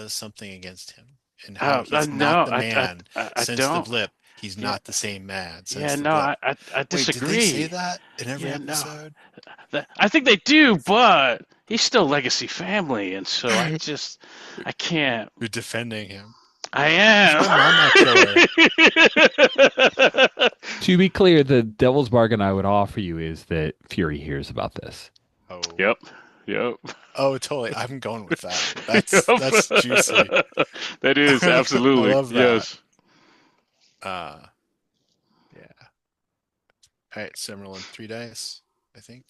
something against him and how he's not No, the man I since the don't. blip? He's Yeah, not the same man yeah, since the no, blip. I Wait, did they say disagree. that in every Yeah, no, episode? I think they do, but he's still legacy family, and so I can't. You're defending him. I He's am. my mama killer. To be clear, the devil's bargain I would offer you is that Fury hears about this. Oh, Yep, yep. oh, totally. I'm going with that. Yep. That's juicy. That is I absolutely love that. yes. Uh, yeah. All right, so I'm rolling three dice, I think.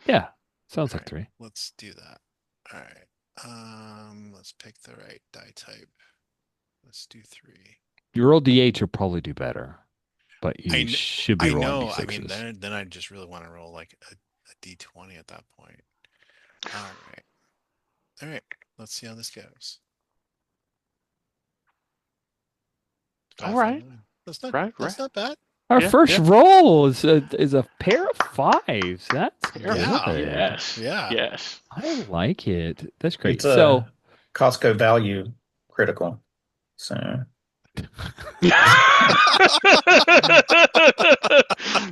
Yeah, sounds All like right, three. let's do that. All right. Let's pick the right die type. Let's do three. Your roll D8 you'll probably do better, but I you kn- should be I rolling know. I mean, D6s. then I just really want to roll like a d20 at that point. All right. All right. Let's see how this goes. All Five, five, right, nine. right, right. That's not bad. Our Yeah, first yeah. roll is a pair of fives. That's Yeah. good. Yes, Yeah. yes. I like it. That's great. It's So, a Costco value critical. So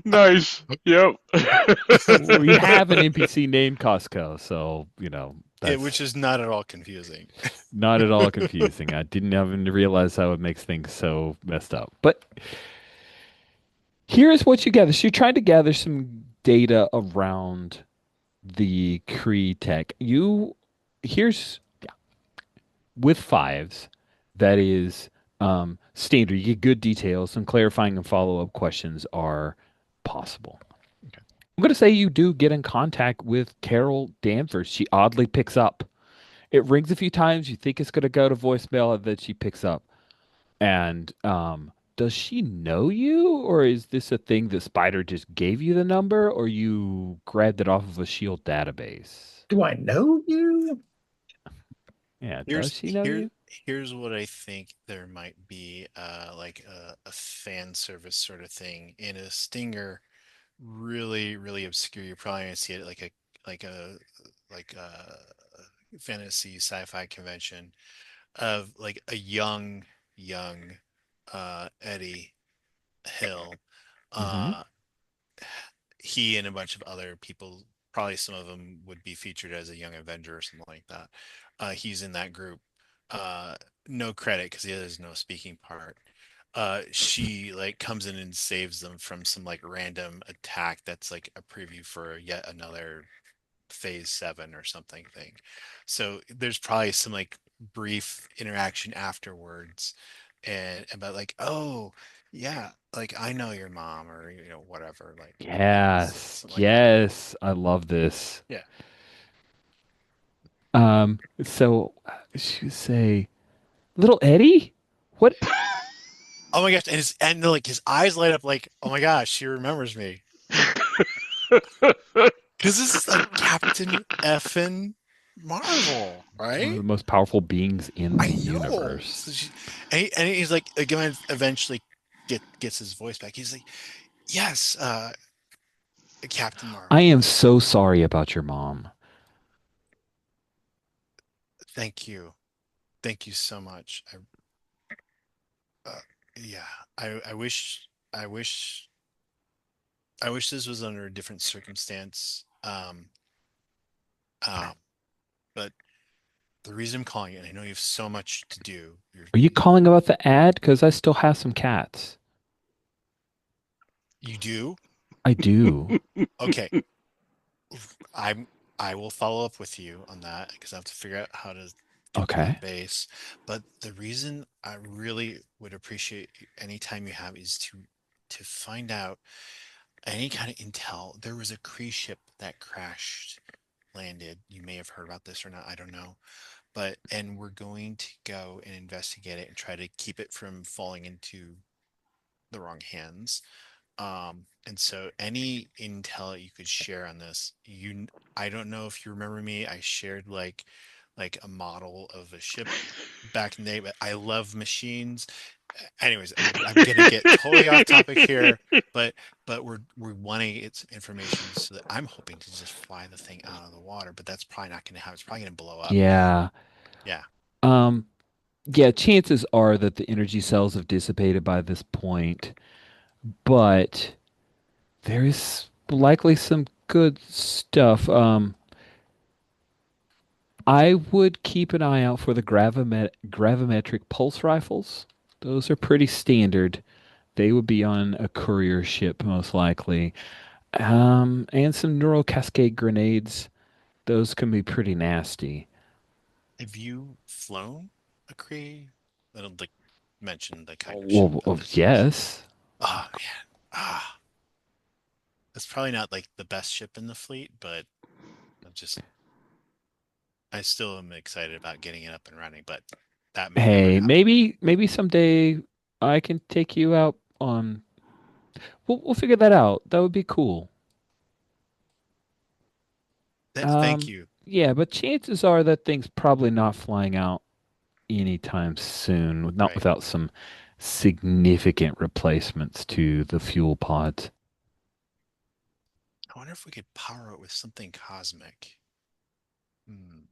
Nice. Yep. we have an NPC named Costco, so Which that's is not at all confusing. not at all confusing. I didn't even realize how it makes things so messed up. But here's what you gather. So you're trying to gather some data around the Cree tech. Here's with fives, that is standard. You get good details. Some clarifying and follow up questions are possible. Okay. I'm going to say you do get in contact with Carol Danvers. She oddly picks up. It rings a few times. You think it's going to go to voicemail, and then she picks up. And does she know you, or is this a thing that Spider just gave you the number, or you grabbed it off of a Shield database? do I know you? Yeah, does Here's she know here you? here's what I think there might be like a fan service sort of thing in a stinger, really, really obscure. You're probably gonna see it like a like a fantasy sci-fi convention of like a young Eddie Hill. Mm-hmm. Uh he and a bunch of other people, probably some of them would be featured as a young Avenger or something like that. He's in that group. Uh, no credit because he has no speaking part. She like comes in and saves them from some like random attack that's like a preview for yet another phase 7 or something thing. So there's probably some like brief interaction afterwards and about like, oh yeah, like I know your mom or whatever, like Yes, something like that. yes, I love this. Yeah. So she would say, "Little Eddie, what?" Oh my gosh, and like his eyes light up like, oh my gosh, she remembers me. Because this is like Captain effin Marvel, It's one of right? the most powerful beings in the I know. universe. And he's like, again, eventually gets his voice back. He's like, yes, Captain I Marvel. am so sorry about your mom. Thank you. Thank you so much. Uh, yeah, I wish, I wish, I wish this was under a different circumstance. Um, but the reason I'm calling you, and I know you have so much to do. Are you calling about the ad? Because I still have some cats. You do? I do. Okay. I'm I will follow up with you on that because I have to figure out how to Okay. touch base. But the reason I really would appreciate any time you have is to find out any kind of intel. There was a cruise ship that crashed, landed. You may have heard about this or not, I don't know. And we're going to go and investigate it and try to keep it from falling into the wrong hands. And so any intel you could share on this, I don't know if you remember me, I shared like a model of a ship back in the day, but I love machines. Anyways, I'm gonna get totally off topic here, but we're wanting its information so that I'm hoping to just fly the thing out of the water, but that's probably not gonna happen. It's probably gonna blow up. Yeah. Yeah. Um, yeah, chances are that the energy cells have dissipated by this point, but there is likely some good stuff. I would keep an eye out for the gravimetric pulse rifles. Those are pretty standard. They would be on a courier ship most likely. And some neural cascade grenades. Those can be pretty nasty. Have you flown a Cree? I don't like mention the kind of ship Well, that this is. yes. Oh man. Ah, it's probably not like the best ship in the fleet, but I'm just I still am excited about getting it up and running, but that may never Hey, happen. maybe someday I can take you out on. We'll figure that out. That would be cool. Thank you. Yeah, but chances are that thing's probably not flying out anytime soon, not Right. without some significant replacements to the fuel pods. I wonder if we could power it with something cosmic. Hmm.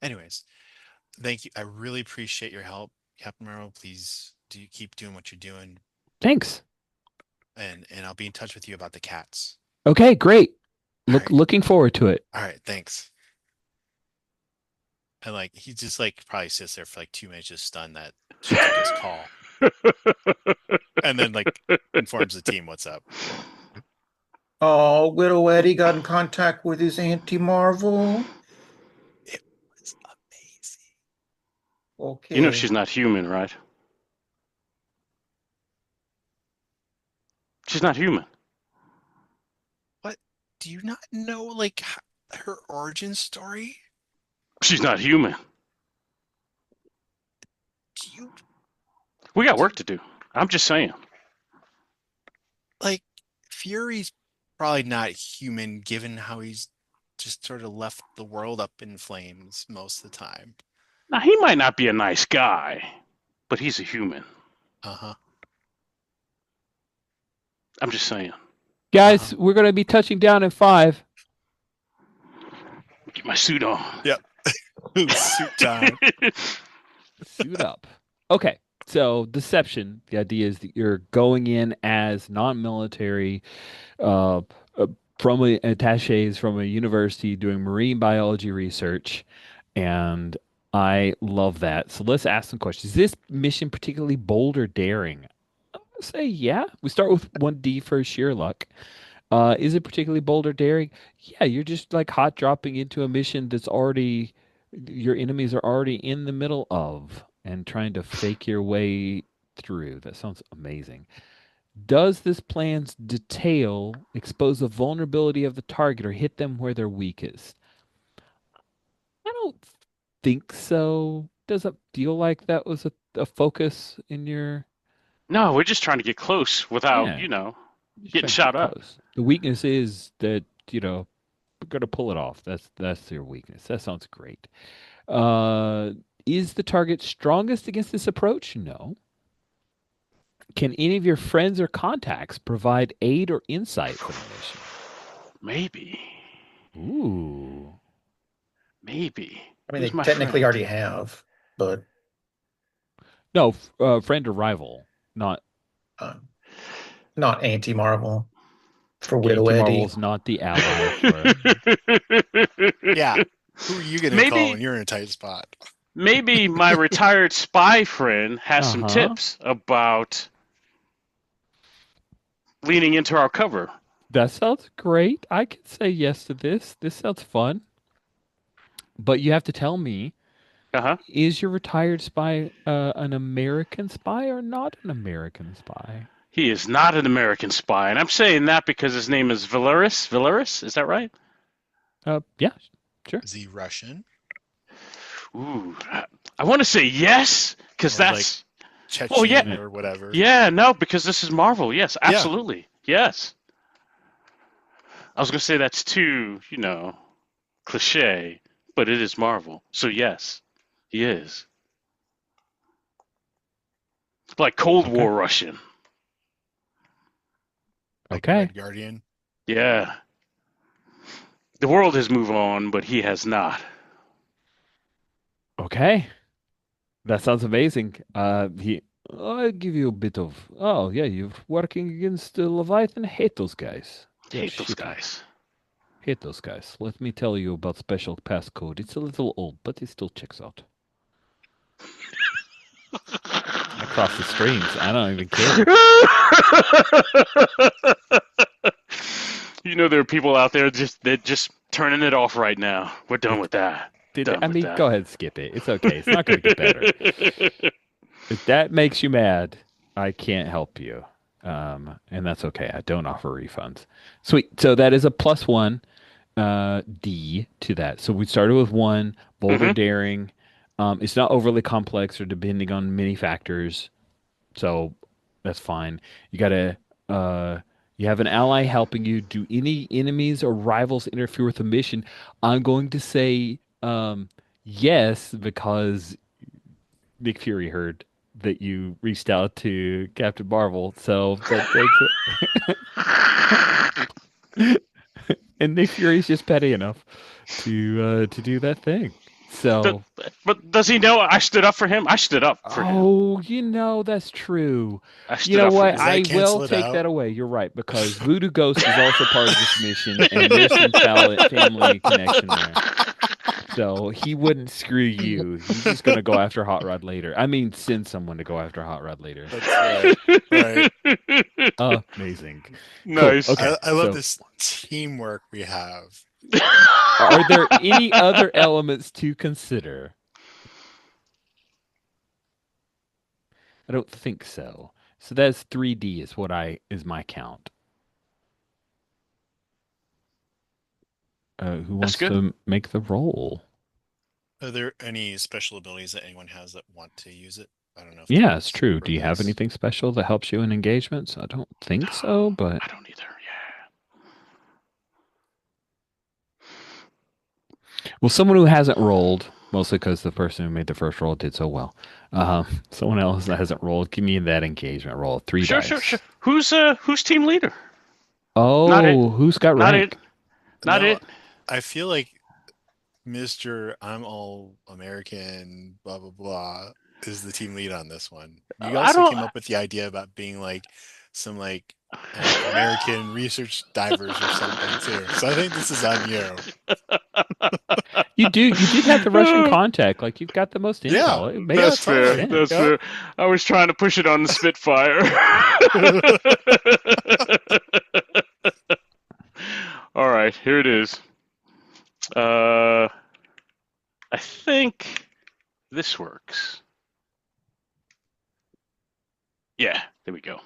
Anyways, thank you. I really appreciate your help, Captain Merrill. Please do keep doing what you're doing, Thanks. and I'll be in touch with you about the cats. Okay, great. All right. Looking forward to it. All right. Thanks. And like he just like probably sits there for like 2 minutes, just stunned that she took his call, and then like informs the team what's up. Oh, little Eddie got in contact with his Auntie Marvel. It was amazing. You know Okay. she's not human, right? She's not human. What? Do you not know like her origin story? She's not human. Do you We got work to do. I'm just saying. like Fury's probably not human given how he's just sort of left the world up in flames most of the time. Now, he might not be a nice guy, but he's a human. Uh-huh. I'm just saying. Guys, we're going to be touching down in 5. Get my suit on. Yep. Suit time. Suit up. Okay. So deception. The idea is that you're going in as non-military, uh, uh, from attaches from a university doing marine biology research, and I love that. So let's ask some questions. Is this mission particularly bold or daring? I'll say yeah. We start with 1D for sheer luck. Is it particularly bold or daring? Yeah, you're just like hot dropping into a mission that's already your enemies are already in the middle of and trying to fake your way through. That sounds amazing. Does this plan's detail expose the vulnerability of the target or hit them where they're weakest? I don't think so. Doesn't feel like that was a focus in your. No, we're just trying to get close without, Yeah, just getting trying to shot get up. close. The weakness is that, we're gonna pull it off. That's your weakness. That sounds great. Uh, is the target strongest against this approach? No. Can any of your friends or contacts provide aid or insight for the mission? Maybe. Ooh. Maybe. I mean, they Who's my technically friend? already have, but No, friend or rival, not um, not anti-Marvel for Widow Anti-Marvel Eddie. is not the ally for. Yeah. Who are you going to call when maybe you're in a tight spot? maybe my retired spy friend has some Uh-huh. tips about leaning into our cover. That sounds great. I can say yes to this. This sounds fun. But you have to tell me, Uh-huh. is your retired spy an American spy or not an American spy? He is not an American spy, and I'm saying that because his name is Valeris. Valeris, is that right? Yeah, sure. Is he Russian Ooh, I want to say yes because or like that's. Oh Chechen yeah, or whatever? yeah. No, because this is Marvel. Yes, Yeah. absolutely. Yes. I was gonna say that's too, cliche, but it is Marvel. So yes, he is. Like Cold Okay. War Russian. Like Okay. Red Guardian. Yeah. The world has moved on, but he has not. Okay. That sounds amazing. I'll give you a bit of. Oh yeah, you're working against Leviathan. Hate those guys. They're Hate those shitty. guys. Hate those guys. Let me tell you about special passcode. It's a little old, but it still checks out. I cross the streams. I don't even care. There are people out there just turning it off right now. We're done with that. Done I with mean, go that. ahead, skip it. It's okay. It's not going to get better. If that makes you mad, I can't help you. And that's okay. I don't offer refunds. Sweet. So that is a +1 D to that. So we started with one, boulder hmm daring. It's not overly complex or depending on many factors. So that's fine. You gotta you have an ally helping you. Do any enemies or rivals interfere with the mission? I'm going to say yes because Nick Fury heard that you reached out to Captain Marvel, so that makes it. And Nick Fury's just petty enough to do that thing. But, So, but does he know I stood up for him? I stood up for him. oh, that's true. I You stood know up for what? Does him. I that will cancel it take out? that away. You're right because Voodoo Ghost is also part of this mission, and there's some family connection there. So he wouldn't screw you. He's just gonna go after Hot Rod later. I mean, send someone to go after Hot Rod later. That's right. Right. Amazing. Cool. Nice. Okay. I love So, this teamwork we have. are there any other elements to consider? I don't think so. So that's 3D is my count. Who That's wants good. to make the roll? Are there any special abilities that anyone has that want to use it? I don't know if Yeah, it's there's true. Do you have release. anything special that helps you in engagements? I don't think so, No, but I don't either. well, someone who hasn't rolled, mostly because the person who made the first roll did so well. Someone else that hasn't rolled, give me that engagement roll. Three Sure, sure, dice. sure. Who's team leader? Not it. Oh, who's got Not it. rank? Not No, it. I feel like Mr. I'm all American, blah blah blah. is the team lead on this one. You I also don't. came up with the idea about being like some like American research divers or something too. So I think this is on you. You did have the Russian contact. Like you've got the most Yeah, intel. It yeah, makes That's fair. totally. sense. That's Yep. fair. I was trying to push it on the Spitfire. All right, here it is. I think this works. Yeah, there we go.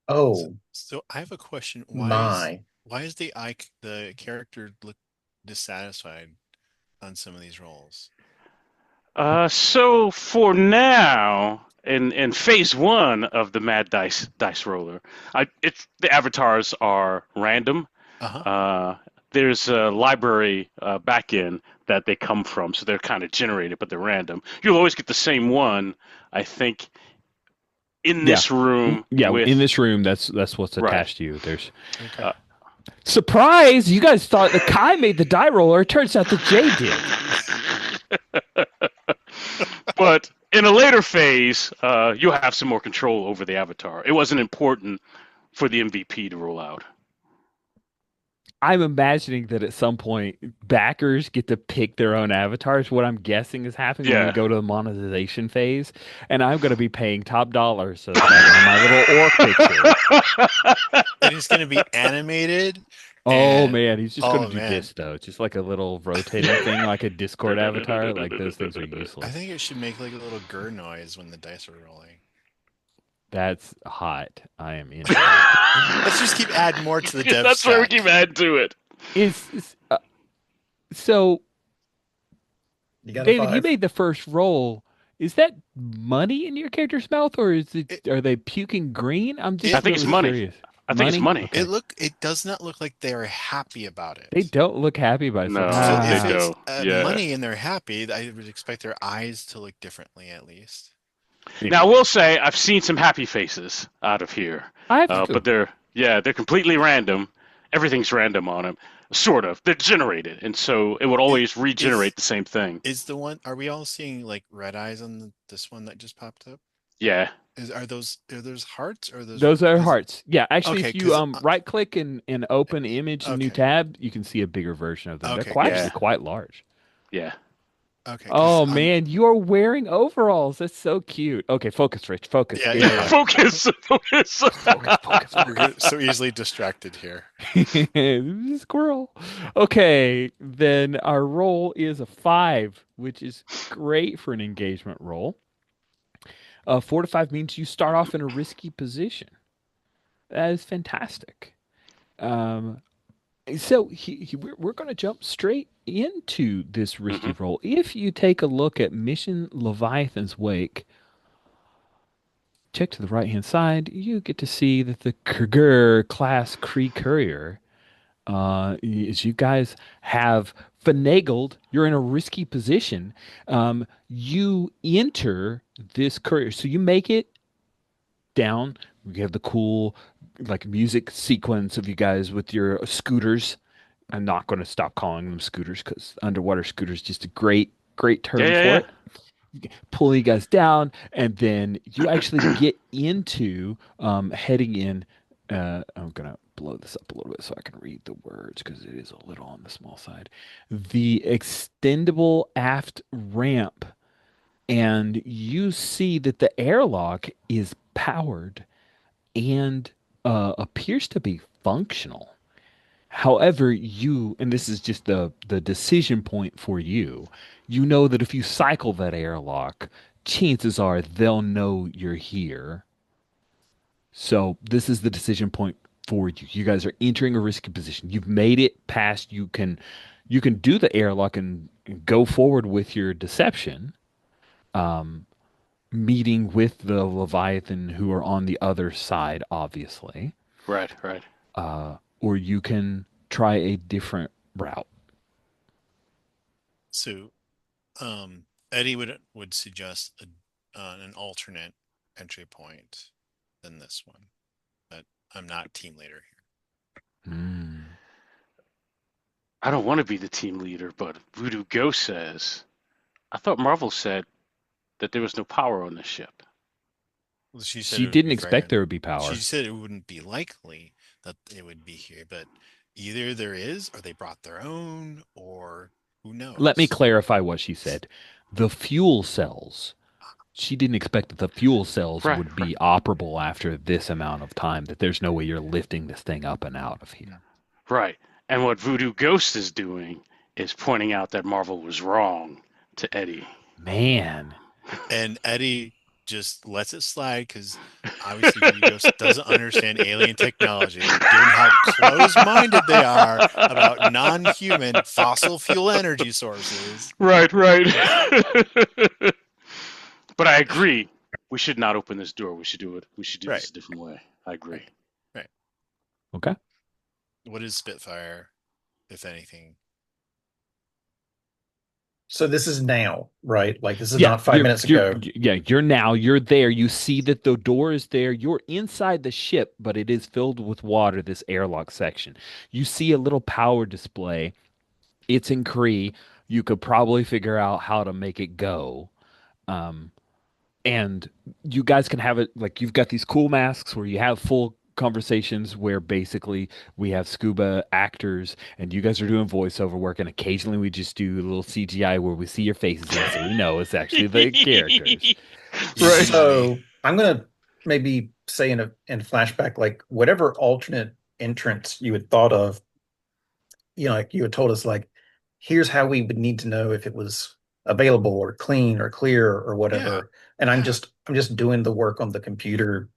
Oh So I have a question. my. Why is the character look dissatisfied on some of these roles? So for now, in phase one of the Mad Dice Roller, the avatars are random. Uh-huh. Uh, there's a library backend that they come from, so they're kind of generated, but they're random. You'll always get the same one, I think, in Yeah. this room Yeah, in with this room, that's what's right. attached to you. There's Okay. Uh, surprise. You guys thought that Kai made the die roller. It turns out that Jay did. But in a later phase, you'll have some more control over the avatar. It wasn't important for the MVP to roll out. I'm imagining that at some point backers get to pick their own avatars. What I'm guessing is happening when we Yeah. go to the monetization phase, and I'm going to be paying top dollar so that I can have my little orc picture. And it's going to be animated Oh and man, he's just going oh to do man, this though, just like a little rotating thing, like a Discord avatar. Like those things are I useless. think it should make like a little grr noise when the dice are rolling. That's hot. I am into it. Let's just keep adding more to the dev That's where we stack. keep adding to it. So, You got a David, you 5. made the first roll. Is that money in your character's mouth, or is it? It Are they puking green? I'm it I just think it's really money. curious. I think it's Money? money. Okay. it does not look like they're happy about They it. don't look happy about it. It's like, So No, they if ah, it's don't. Yeah. money and they're happy, I would expect their eyes to look differently at least. Now I will say I've seen some happy faces out of here, I have to. but they're completely random. Everything's random on them, sort of. They're generated, and so it would Is always is regenerate the same thing. is the one? Are we all seeing like red eyes on this one that just popped up? Yeah. Are those hearts or are those? Those are Because hearts. Yeah, actually, okay, if you because right click and open image in new okay, tab, you can see a bigger version of them. They're okay, quite because actually Yeah. quite large. Yeah. okay, because Oh on man, you are wearing overalls. That's so cute. Okay, focus, Rich. Focus. yeah, Game yeah, yeah. time. Focus. Focus. Focus, focus, We're focus. so easily distracted here. Squirrel. Okay, then our roll is a 5, which is great for an engagement roll. 4 to 5 means you start off in a risky position. That is fantastic. Um, so we're going to jump straight into this risky hmm roll. If you take a look at Mission Leviathan's Wake, check to the right hand side, you get to see that the Kruger class Kree Courier, as you guys have finagled, you're in a risky position. You enter this courier, so you make it down. We have the cool like music sequence of you guys with your scooters. I'm not going to stop calling them scooters because underwater scooters is just a great Yeah, term yeah, for yeah. it. Pull you guys down, and then you actually get into heading in. I'm gonna blow this up a little bit so I can read the words because it is a little on the small side. The extendable aft ramp, and you see that the airlock is powered and appears to be functional. However, and this is just the decision point for you, you know that if you cycle that airlock, chances are they'll know you're here. So this is the decision point for you. You guys are entering a risky position. You've made it past. You can do the airlock and go forward with your deception, meeting with the Leviathan who are on the other side, obviously, Right, right. or you can try a different route. So, Eddie would suggest an alternate entry point than this one, but I'm not team leader here. Mm. I don't want to be the team leader, but Voodoo Ghost says, I thought Marvel said that there was no power on this ship. Well, she said She it would didn't be very. expect there would be She power. said it wouldn't be likely that it would be here, but either there is, or they brought their own, or who Let me knows? clarify what she said. The fuel cells. She didn't expect that the fuel cells Right, would right, be operable after this amount of time, that there's no way you're lifting this thing up and out of here. right. And what Voodoo Ghost is doing is pointing out that Marvel was wrong to Eddie. Man. And Eddie just lets it slide because obviously Voodoo Ghost doesn't understand alien technology, given how close-minded they are about non-human fossil fuel energy sources. Right, right. But I agree. We should not open this door. We should do it. We should do Right, this a different way. I agree. right, right. Okay. What is Spitfire, if anything? So this is now, right? Like this is Yeah, not 5 minutes ago. you're there. You see that the door is there. You're inside the ship, but it is filled with water, this airlock section. You see a little power display. It's in Cree. You could probably figure out how to make it go. Um, and you guys can have it like you've got these cool masks where you have full conversations where basically we have scuba actors and you guys are doing voiceover work and occasionally we just do a little CGI where we see your faces in so we know it's actually the characters. Right. Easy money. So I'm gonna maybe say in flashback, like whatever alternate entrance you had thought of, like you had told us, like here's how we would need to know if it was available or clean or clear or Yeah, whatever. And yeah. I'm just doing the work on the computer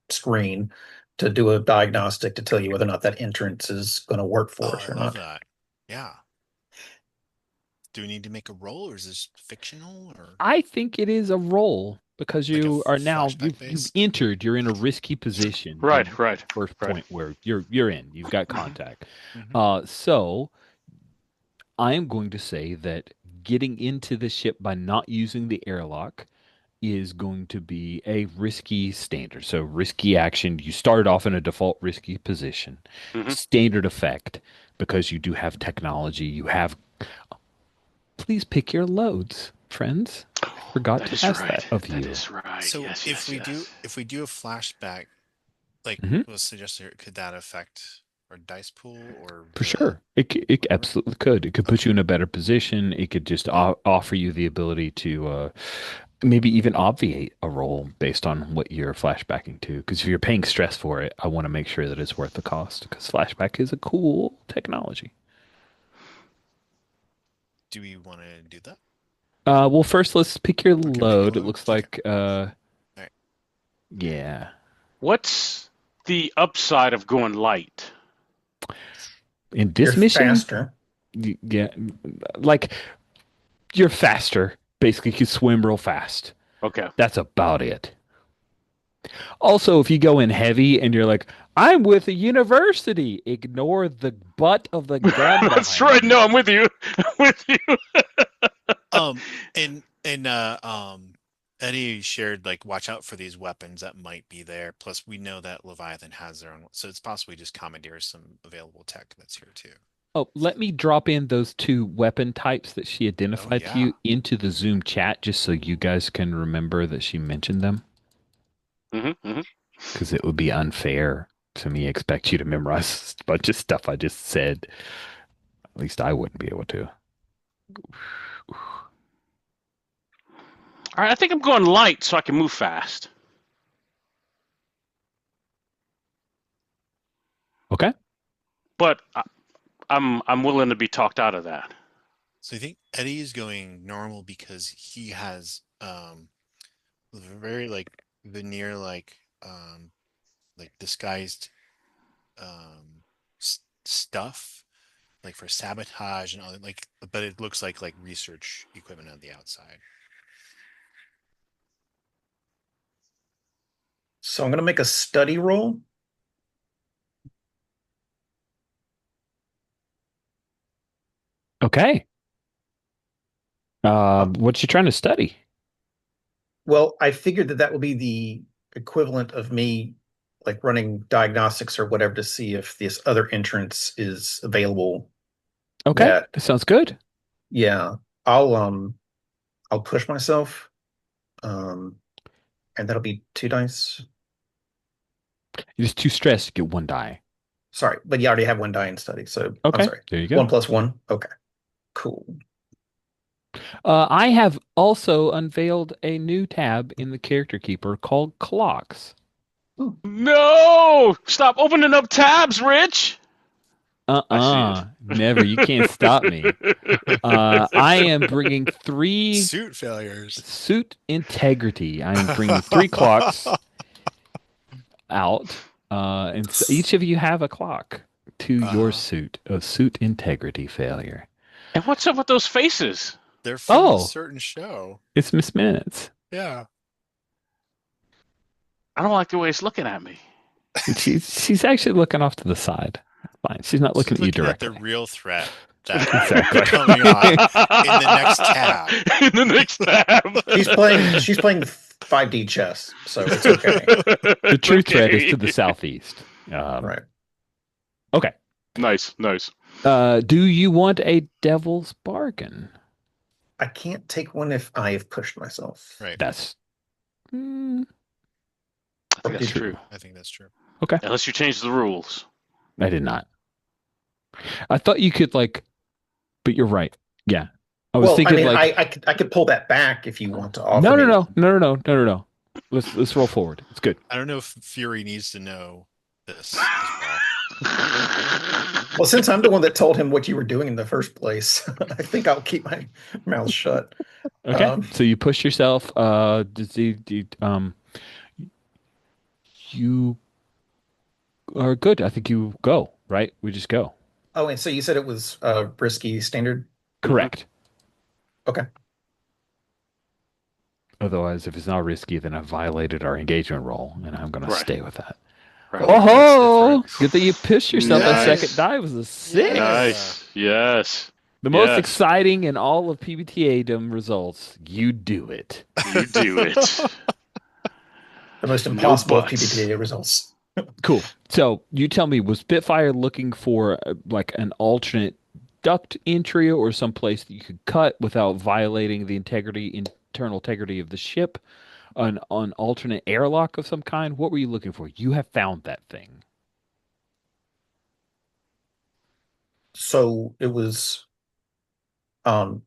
screen to do a diagnostic to tell you whether or not that entrance is going to work for Oh, us I or love not. that. Yeah. Do we need to make a roll, or is this fictional, or I think it is a role because like a you are now flashback you've based? entered, you're in a risky position Right, in right, first right. point where you're in. You've got Hmm. contact. Hmm. So I am going to say that getting into the ship by not using the airlock is going to be a risky standard. So, risky action. You start off in a default risky position. Hmm. Standard effect, because you do have technology. You have. Please pick your loads, friends. I forgot That to is ask right. that of That you. is right. So Yes, if yes, we do yes. if we do a flashback, like Hmm. was suggested, could that affect our dice pool or For the sure. It whatever? absolutely could. It could put Okay. you in a better position. It could just offer you the ability to maybe even obviate a role based on what you're flashbacking to. Because if you're paying stress for it, I want to make sure that it's worth the cost. Because flashback is a cool technology. Do we want to do that? Well, first let's pick your Okay, pick a load. It load. looks Okay. like, All right. yeah, What's the upside of going light? in You're this mission, faster. yeah, like you're faster. Basically, you can swim real fast. Okay. That's about it. Also, if you go in heavy and you're like, I'm with a university, ignore the butt of the gun That's behind right. you. No, I'm with you. I'm with you. Um, and Eddie shared like watch out for these weapons that might be there. Plus, we know that Leviathan has their own, so it's possibly just commandeer some available tech that's here too. Oh, let me drop in those two weapon types that she Oh identified to yeah. you into the Zoom chat just so you guys can remember that she mentioned them. Hmm. Hmm. Because it would be unfair to me expect you to memorize a bunch of stuff I just said. At least I wouldn't be able to. All right. I think I'm going light so I can move fast. Okay. But I'm willing to be talked out of that. So I think Eddie is going normal because he has very like veneer like disguised stuff like for sabotage and all that like but it looks like research equipment on the outside. So I'm going to make a study roll. Okay. Uh, What you trying to study? well, I figured that would be the equivalent of me like running diagnostics or whatever to see if this other entrance is available Okay, that, that sounds good. yeah, I'll push myself, um, and that'll be 2 dice. You're just too stressed to get one die. Sorry, but you already have one die in study, so I'm Okay, sorry. there you One go. plus one. Okay, cool. I have also unveiled a new tab in the Character Keeper called Clocks. Oh, No! Stop opening up tabs, Rich. I see it. Never. You can't stop me. I am bringing 3 Suit failures. suit integrity. I am bringing 3 clocks out, and so each of you have a clock to your Uh-huh. suit of suit integrity failure. And what's up with those faces? They're from a Oh, certain show. it's Miss Minutes. Yeah. I don't like the way it's looking at me. She's actually looking off to the side. Fine. She's not looking She's at you looking at the directly. real threat that Exactly. coming on in the next tab. In the next tab. she's playing 5D chess, so it's okay. The true threat is Okay. to the southeast. Right. Okay. Nice, nice. Do you want a devil's bargain? I can't take one if I have pushed myself. Right. That's mm, I think that's true. I think that's true. okay. Unless you change the rules. I did not. I thought you could but you're right. Yeah. I was Well, I thinking mean, I could pull that back if you want to offer no, me. no. Let's roll forward. It's good. I don't know if Fury needs to know this as well. Well, since I'm the one that told him what you were doing in the first place, I think I'll keep my mouth shut. Okay. So you push yourself. You are good. I think you go, right? We just go. Oh, and so you said it was risky standard? Correct. Okay. Otherwise, if it's not risky, then I've violated our engagement role, and I'm going to Right. stay with that. Right. Oh, That's good that you pushed yourself. That Nice. second die was a 6. Yeah. Nice. Yes. The most Yes. exciting in all of PBTA-dom results. You do it. You do it. The most No impossible of buts. PPTA results. Cool. So you tell me, was Spitfire looking for like an alternate duct entry or some place that you could cut without violating the internal integrity of the ship? An alternate airlock of some kind? What were you looking for? You have found that thing. So it was um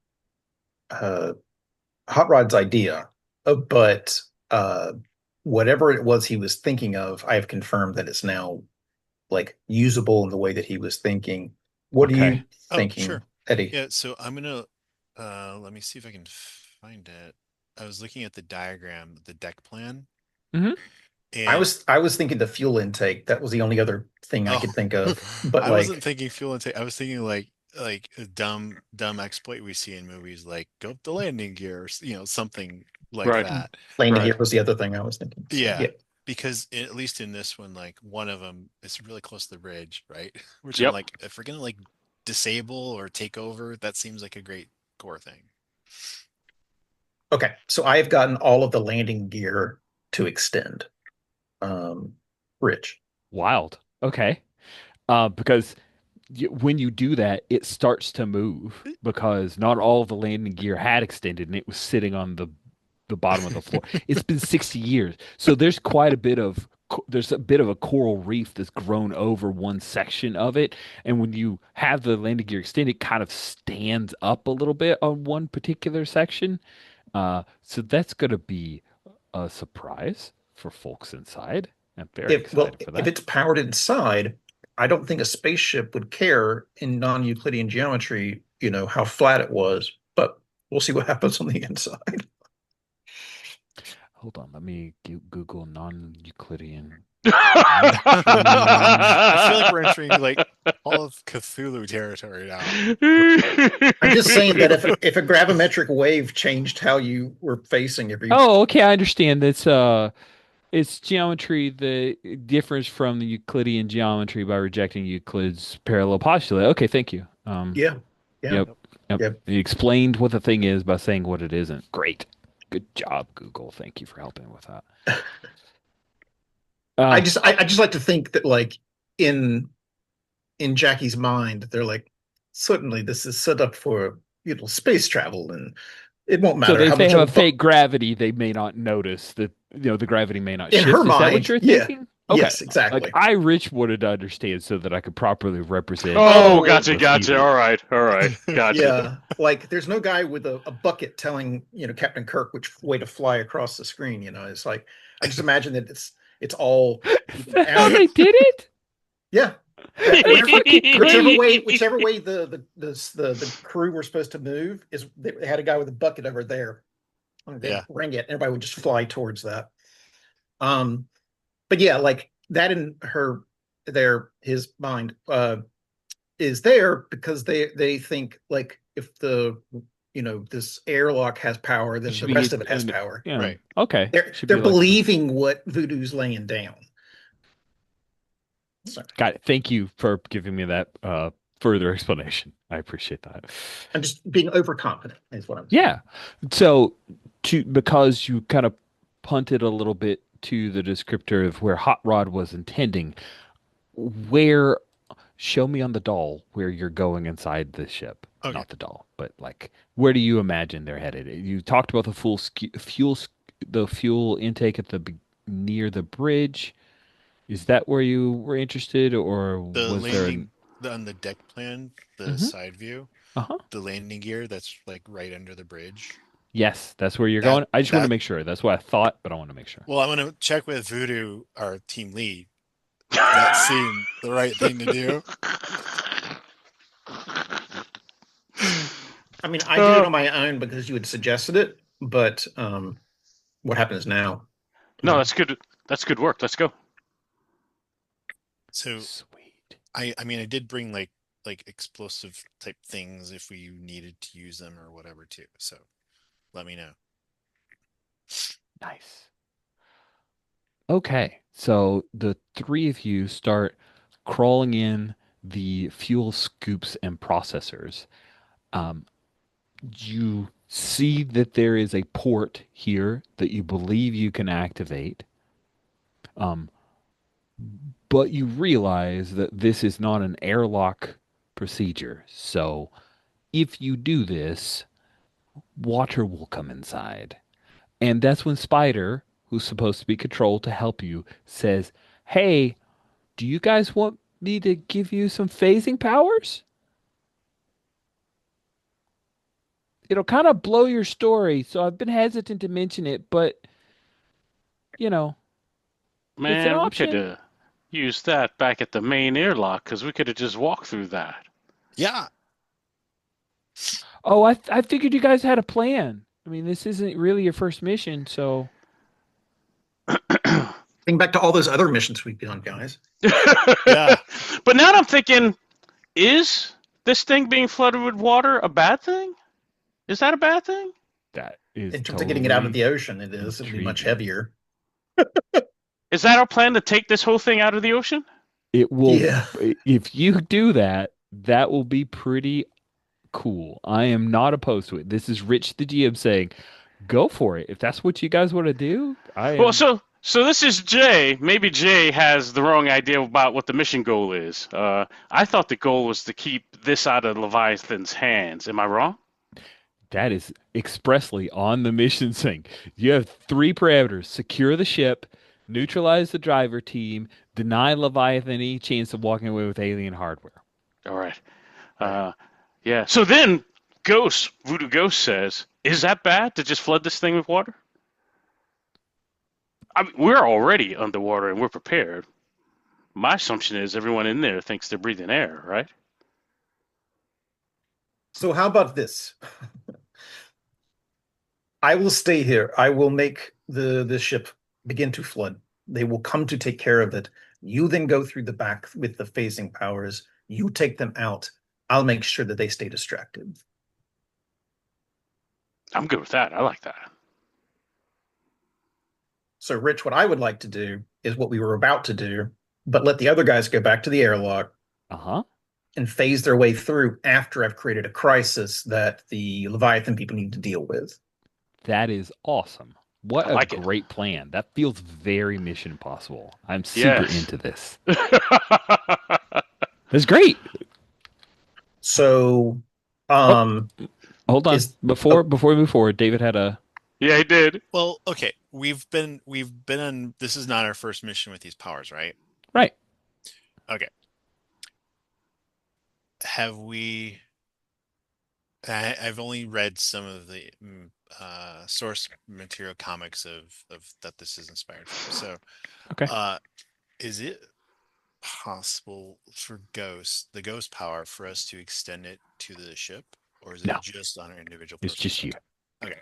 Hot Rod's idea, but whatever it was he was thinking of, I have confirmed that it's now like usable in the way that he was thinking. What are Okay. you Oh, thinking, sure. Eddie? Yeah, so I'm gonna let me see if I can find it. I was looking at the diagram, the deck plan. Mhm. And I was thinking the fuel intake. That was the only other thing I Oh. could think of. But I like, wasn't thinking fuel intake. I was thinking like a dumb exploit we see in movies, like go up the landing gear, or something like Right. that. landing Right. gear was the other thing I was thinking. So, Yeah. Because at least in this one, like one of them is really close to the bridge, right? Which I'm Yep. like, if we're gonna like disable or take over, that seems like a great core thing. Okay, so I have gotten all of the landing gear to extend. Rich. Wild. Okay. Because when you do that, it starts to move because not all of the landing gear had extended and it was sitting on the bottom of the floor. It's been 60 years. So there's quite a bit of there's a bit of a coral reef that's grown over one section of it. And when you have the landing gear extended, it kind of stands up a little bit on one particular section. So that's going to be a surprise for folks inside. I'm very excited for If that. it's powered inside, I don't think a spaceship would care in non-Euclidean geometry, how flat it was, but we'll see what happens on the inside. Hold on, let me Google non-Euclidean. I feel like we're entering like all of Cthulhu territory now. I'm just saying that if a gravimetric wave changed how you were facing every Oh, okay, I understand. It's geometry that differs from the Euclidean geometry by rejecting Euclid's parallel postulate. Okay, thank you. yeah. Yep. Yep. He explained what the thing is by saying what it isn't. Great. Good job, Google. Thank you for helping with that. I just like to think that like in Jackie's mind, they're like, certainly this is set up for, space travel, and it won't So matter if how they much have of a a bu fake gravity, they may not notice that, the gravity may not in her shift. Is that what mind, you're yeah. thinking? Okay. Yes, Like exactly. I, Rich, wanted to understand so that I could properly represent Oh, Oh, gotcha, the gotcha. theory. All right, gotcha. yeah. Like there's no guy with a bucket telling, Captain Kirk which way to fly across the screen, It's like I just imagine that it's all Is even that how out. they did it? Yeah. That's fucking crazy. Whichever way the crew were supposed to move is they had a guy with a bucket over there. And they'd Yeah. ring it, everybody would just fly towards that. Um, but yeah, like that in his mind is there because they think like if this airlock has power, It then should the be, rest of it has power. Right. okay. They're Should be they're like some. believing what Voodoo's laying down. So Got it. Thank you for giving me that further explanation. I appreciate that. I'm just being overconfident, is what I'm saying. Yeah. So because you kind of punted a little bit to the descriptor of where Hot Rod was intending, where show me on the doll where you're going inside the ship. Okay. Not the doll, but like where do you imagine they're headed? You talked about the fuel intake at near the bridge. Is that where you were interested, or The was there landing on the deck plan, the Mhm. side view, Uh-huh. the landing gear that's like right under the bridge. Yes, that's where you're That going. I just want to that make sure. That's what I thought, but I want to make sure. well, I'm gonna check with Voodoo, our team lead. That seemed the right thing to do. I mean, I did it on my own because you had suggested it, but what happens now? No, that's good. That's good work. Let's go. So Sweet. I mean I did bring like explosive type things if we needed to use them or whatever too. So let me know. Nice. Okay, so the three of you start crawling in the fuel scoops and processors. Um, you see that there is a port here that you believe you can activate. Um, but you realize that this is not an airlock procedure. So if you do this, water will come inside. And that's when Spider, who's supposed to be controlled to help you, says, "Hey, do you guys want me to give you some phasing powers? It'll kind of blow your story, so I've been hesitant to mention it, but you know, it's an Man, we could option." have used that back at the main airlock because we could have just walked through that. Yeah. Oh, I figured you guys had a plan. I mean, this isn't really your first mission, so Think back to all those other missions we've done, guys. Yeah. But now I'm thinking, is this thing being flooded with water a bad thing? Is that a bad thing? that is In terms of getting it out of totally the ocean, it'll be much intriguing. heavier. Is that our plan to take this whole thing out of the ocean? It will, Yeah. if you do that, that will be pretty cool. I am not opposed to it. This is Rich the GM saying, go for it. If that's what you guys want to do, I Well, am. so this is Jay. Maybe Jay has the wrong idea about what the mission goal is. I thought the goal was to keep this out of Leviathan's hands. Am I wrong? That is expressly on the mission thing. You have three parameters: secure the ship, neutralize the driver team, deny Leviathan any chance of walking away with alien hardware. All right. Yeah. So then, Voodoo Ghost says, "Is that bad to just flood this thing with water?" I mean, we're already underwater and we're prepared. My assumption is everyone in there thinks they're breathing air, right? So how about this? I will stay here. I will make the ship begin to flood. They will come to take care of it. You then go through the back with the phasing powers. You take them out. I'll make sure that they stay distracted. I'm good with that. I like that. So, Rich, what I would like to do is what we were about to do, but let the other guys go back to the airlock Uh-huh. and phase their way through after I've created a crisis that the Leviathan people need to deal with. That is awesome. What I a like it. great plan. That feels very Mission Impossible. I'm super Yes. into this. That's great. So, Oh, um, hold on. is oh, Before we move forward, David had a Yeah, he did. Well, okay. We've been on. This is not our first mission with these powers, right? right. Okay. Have we? I've only read some of the source material comics of that this is inspired from. So, Okay. uh, is it possible for the ghost power, for us to extend it to the ship, or is it No, just on our individual it's personal just you. stuff? Okay.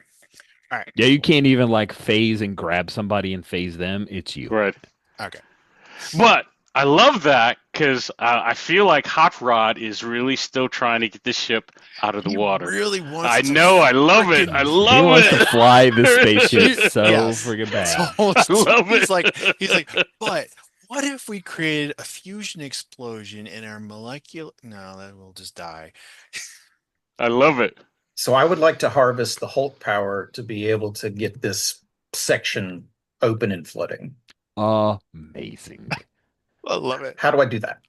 All right. Yeah, you Cool. can't even like phase and grab somebody and phase them. It's you. Right. Okay. But I love that because I feel like Hot Rod is really still trying to get this ship out of the He water. really wants I to know. I love it. I freaking He love wants to fly the spaceship you, so yes. friggin' It's bad. I almost love he's like, it. but what if we created a fusion explosion in our molecular, no, that will just die. I love it. so I would like to harvest the Hulk power to be able to get this section open and flooding. Amazing. I love it. How do I do that?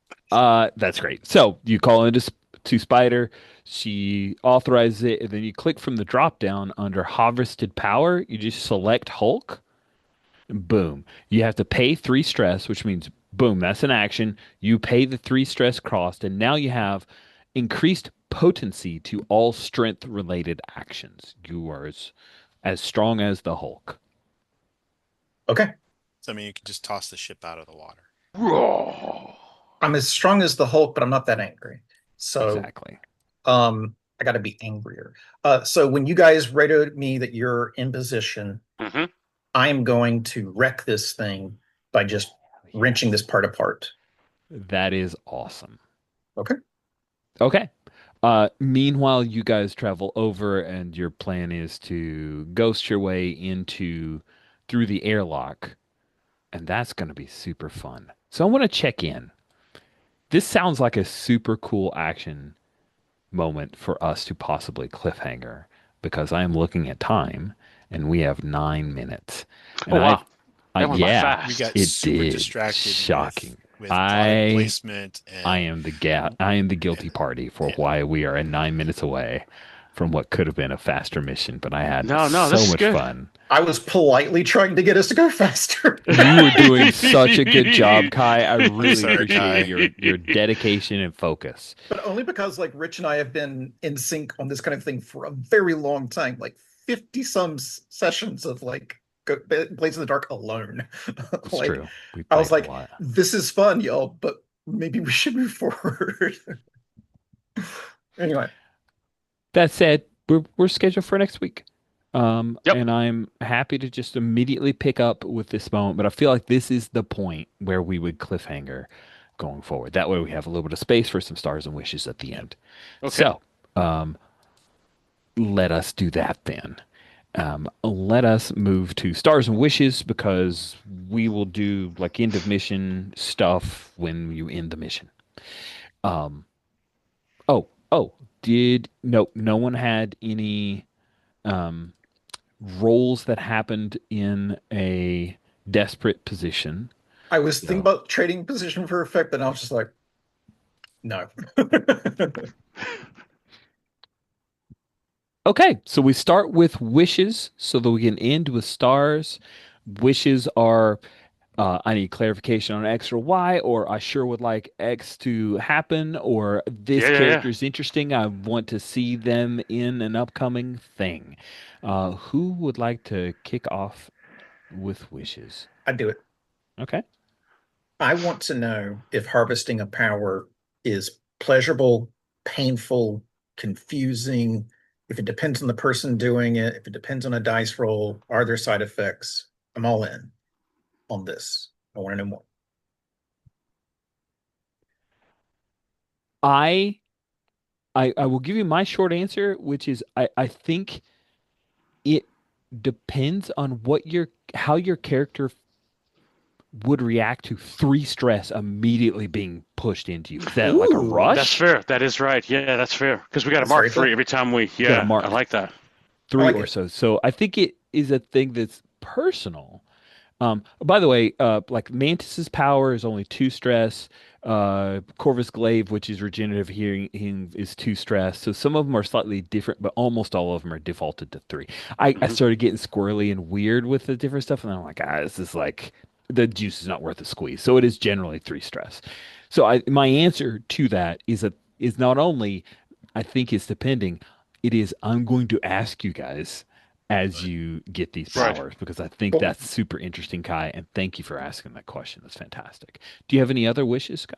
That's great. So you call into to Spider, she authorizes it, and then you click from the drop down under harvested power. You just select Hulk, and boom. You have to pay 3 stress, which means boom, that's an action. You pay the 3 stress cost, and now you have increased potency to all strength related actions. You are as strong as the Hulk. Okay. So I mean, you could just toss the ship out of the water. Raw. I'm as strong as the Hulk, but I'm not that angry. So, Exactly. I got to be angrier. So when you guys radioed me that you're in position, Hmm. I'm going to wreck this thing by just wrenching this Yes. part apart. That is awesome. Okay. Okay. Meanwhile, you guys travel over, and your plan is to ghost your way into through the airlock, and that's going to be super fun. So I want to check in. This sounds like a super cool action moment for us to possibly cliffhanger because I am looking at time, and we have 9 minutes, Oh and wow, that went by yeah, We fast. got it super did. distracted with Shocking. product I placement I and am I am the guilty and party for yeah. why we are 9 minutes away from what could have been a faster mission, but I had No, no, so this is much good. fun. I was politely trying to get us to go faster. You were doing such a good job, Kai. I I'm really sorry, appreciated Kai. your dedication and focus. But only because like Rich and I have been in sync on this kind of thing for a very long time, like 50 some sessions of like Blades in the Dark alone. It's Like true. We I was played a like, lot. this is fun, y'all, but maybe we should move forward. Anyway, That said, we're scheduled for next week. Yep. And I'm happy to just immediately pick up with this moment, but I feel like this is the point where we would cliffhanger going forward. That way we have a little bit of space for some stars and wishes at the Yep. end. Okay. So, let us do that then. Let us move to stars and wishes because we will do like end of mission stuff when you end the mission. Um, oh, did no one had any um roles that happened in a desperate position. I was thinking So, about trading position for effect, but I was just like, no. okay, so we start with wishes so that we can end with stars. Wishes are I need clarification on X or Y, or I sure would like X to happen, or Yeah, this yeah, yeah. character is interesting. I want to see them in an upcoming thing. Who would like to kick off with wishes? I'd do it. Okay. I want to know if harvesting a power is pleasurable, painful, confusing, if it depends on the person doing it, if it depends on a dice roll, are there side effects? I'm all in on this. I want to know more. I I will give you my short answer, which is I think it depends on what your how your character would react to 3 stress immediately being pushed into you. Is that like a Ooh, That's rush? fair. That is right. Yeah, that's fair. Because we got to that's mark very three fair. every time we. You got to Yeah, I mark like that. I three like or it. so. So I think it is a thing that's personal. By the way, like Mantis's power is only 2 stress. Corvus Glaive, which is regenerative healing, is 2 stress. So some of them are slightly different, but almost all of them are defaulted to 3. I Mhm. started getting squirrely and weird with the different stuff, and I'm like, this is like the juice is not worth the squeeze. So it is generally 3 stress. So my answer to that is not only I think it's depending, it is I'm going to ask you guys as But you get these Right. powers because I think Cool. that's super interesting, Kai, and thank you for asking that question. That's fantastic. Do you have any other wishes, Kai?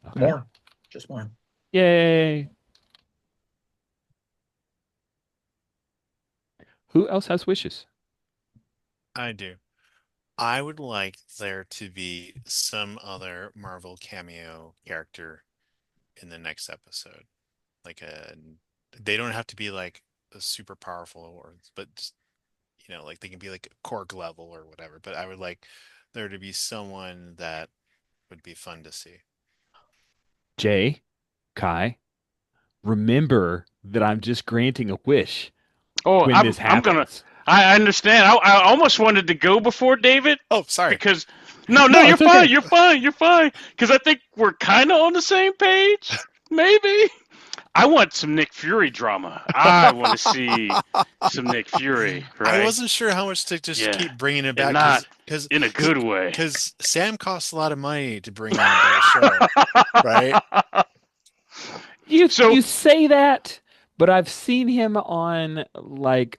Okay. More. Just one. Yay. Who else has wishes? I do. I would like there to be some other Marvel cameo character in the next episode. Like they don't have to be like a super powerful awards, but just, like they can be like a Korg level or whatever. But I would like there to be someone that would be fun to see. Jay, Kai, remember that I'm just granting a wish Oh, when this I'm gonna. happens. I understand. I almost wanted to go before David Oh, sorry. because no, No, you're it's fine. okay. You're fine. You're fine. Because I think we're kind of on the same page. Maybe. I want some Nick Fury drama. I want to see some Nick Fury, I right? wasn't sure how much to just Yeah, keep bringing it and back not because in a he good way. because Sam costs a lot of money to bring into the show, right? You So you say that, but I've seen him on like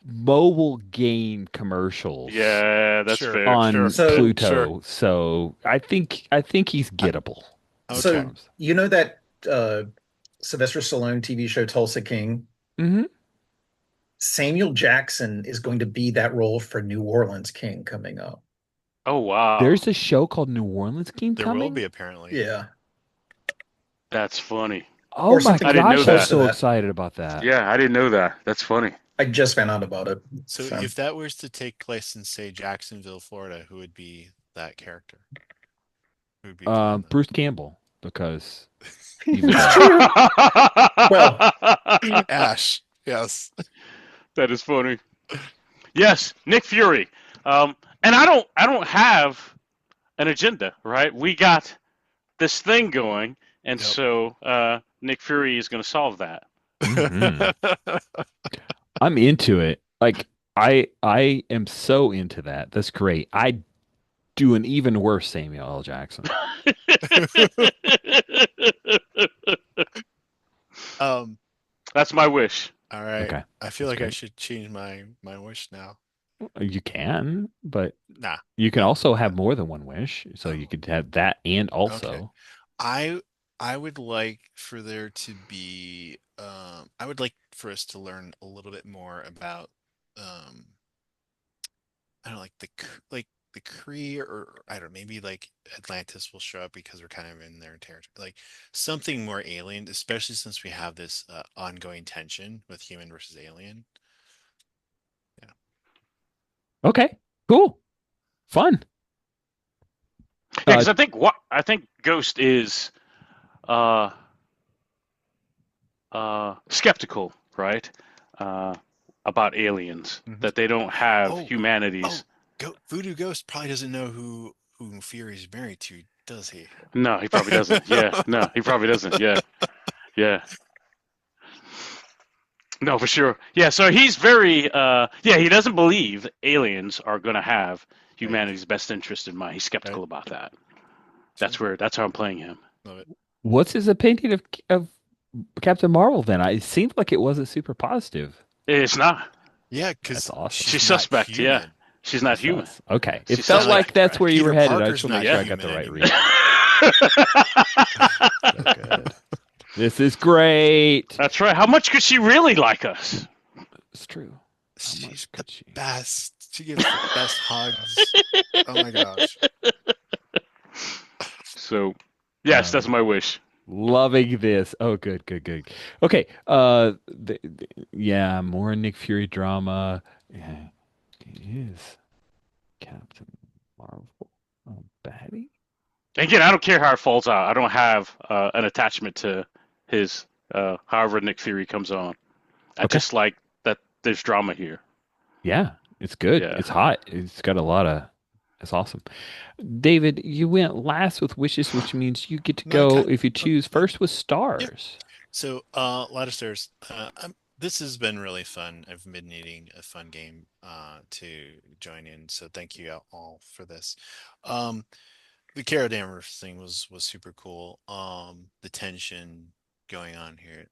mobile game commercials yeah, that's Sure, fair. sure, on So, Sure. Pluto. So I think he's uh, gettable. That's what so okay. I'm saying. you know that Sylvester Stallone TV show Tulsa King? Hmm. Samuel Jackson is going to be that role for New Orleans King coming up. Oh wow, There's a show called New Orleans King There will coming. be apparently. Yeah, that's funny. Oh or my something I didn't know gosh, I'm close that. to so that. excited about that. Yeah, I didn't know that. That's funny. I just found out about it. So So if that was to take place in, say, Jacksonville, Florida, who would be that character? Who would be playing them? Bruce Campbell because Evil it's Dead. true. Well, Ash. Yes. That is funny. Yes, Nick Fury. And I don't have an agenda, right? We got this thing going, and Yep. so Nick Fury is going to solve that. Hmm. I'm into it. Like I am so into that. That's great. I do an even worse Samuel L. Jackson. um, That's my wish. all right. Okay, I feel that's like I great. should change my wish now. You can, but Nah, you can no. also have more than one wish. So you Oh, could have that and okay. also. I I would like for there to be I would like for us to learn a little bit more about um I don't know, like the Kree, or I don't know, maybe like Atlantis will show up because we're kind of in their territory. Like something more alien, especially since we have this ongoing tension with human versus alien. Yeah. Okay, cool, fun. Yeah, Uh, because I think Ghost is uh, skeptical, right? Uh, about aliens Mhm. that they don't have Oh, humanities. oh, Voodoo Ghost probably doesn't know who Fury's married to, does he? No, he probably doesn't. Yeah, no, he probably doesn't. Yeah, yeah. No, for sure. Yeah, so he's very yeah, he doesn't believe aliens are going to have Right, humanity's best interest in mind. He's right. skeptical about that. See, That's how I'm playing him. love it. what's his opinion of Captain Marvel then? It seemed like it wasn't super positive. It's not. Yeah, That's because awesome. she's She's not suspect, yeah. human. She's She not human. sus. Okay. It She's felt Kind of like suspect, that's right? where you were Peter headed. I just Parker's want to make not sure Yeah. I got human the right anymore. read. So good. This is great. That's right. How much could she really like us? It's true. How She's much the could she? best. She gives the best hugs. Oh my gosh. So, yes, that's Um, my wish. loving this. Oh, good, good, good. Okay. Yeah, more Nick Fury drama. Yeah, he is Captain Marvel. Baddie? Again, I don't care how it falls out. I don't have an attachment to his however Nick Fury comes on. I Okay. just like that there's drama here. Yeah, it's good. Yeah. It's hot. It's got a lot of That's awesome. David, you went last with wishes, which means you get to No, go kind if you of, choose yeah, first with yeah. stars. So, a lot of stars. This has been really fun. I've been needing a fun game to join in. So, thank you all for this. Um, the Carol Danvers thing was super cool. The tension going on here.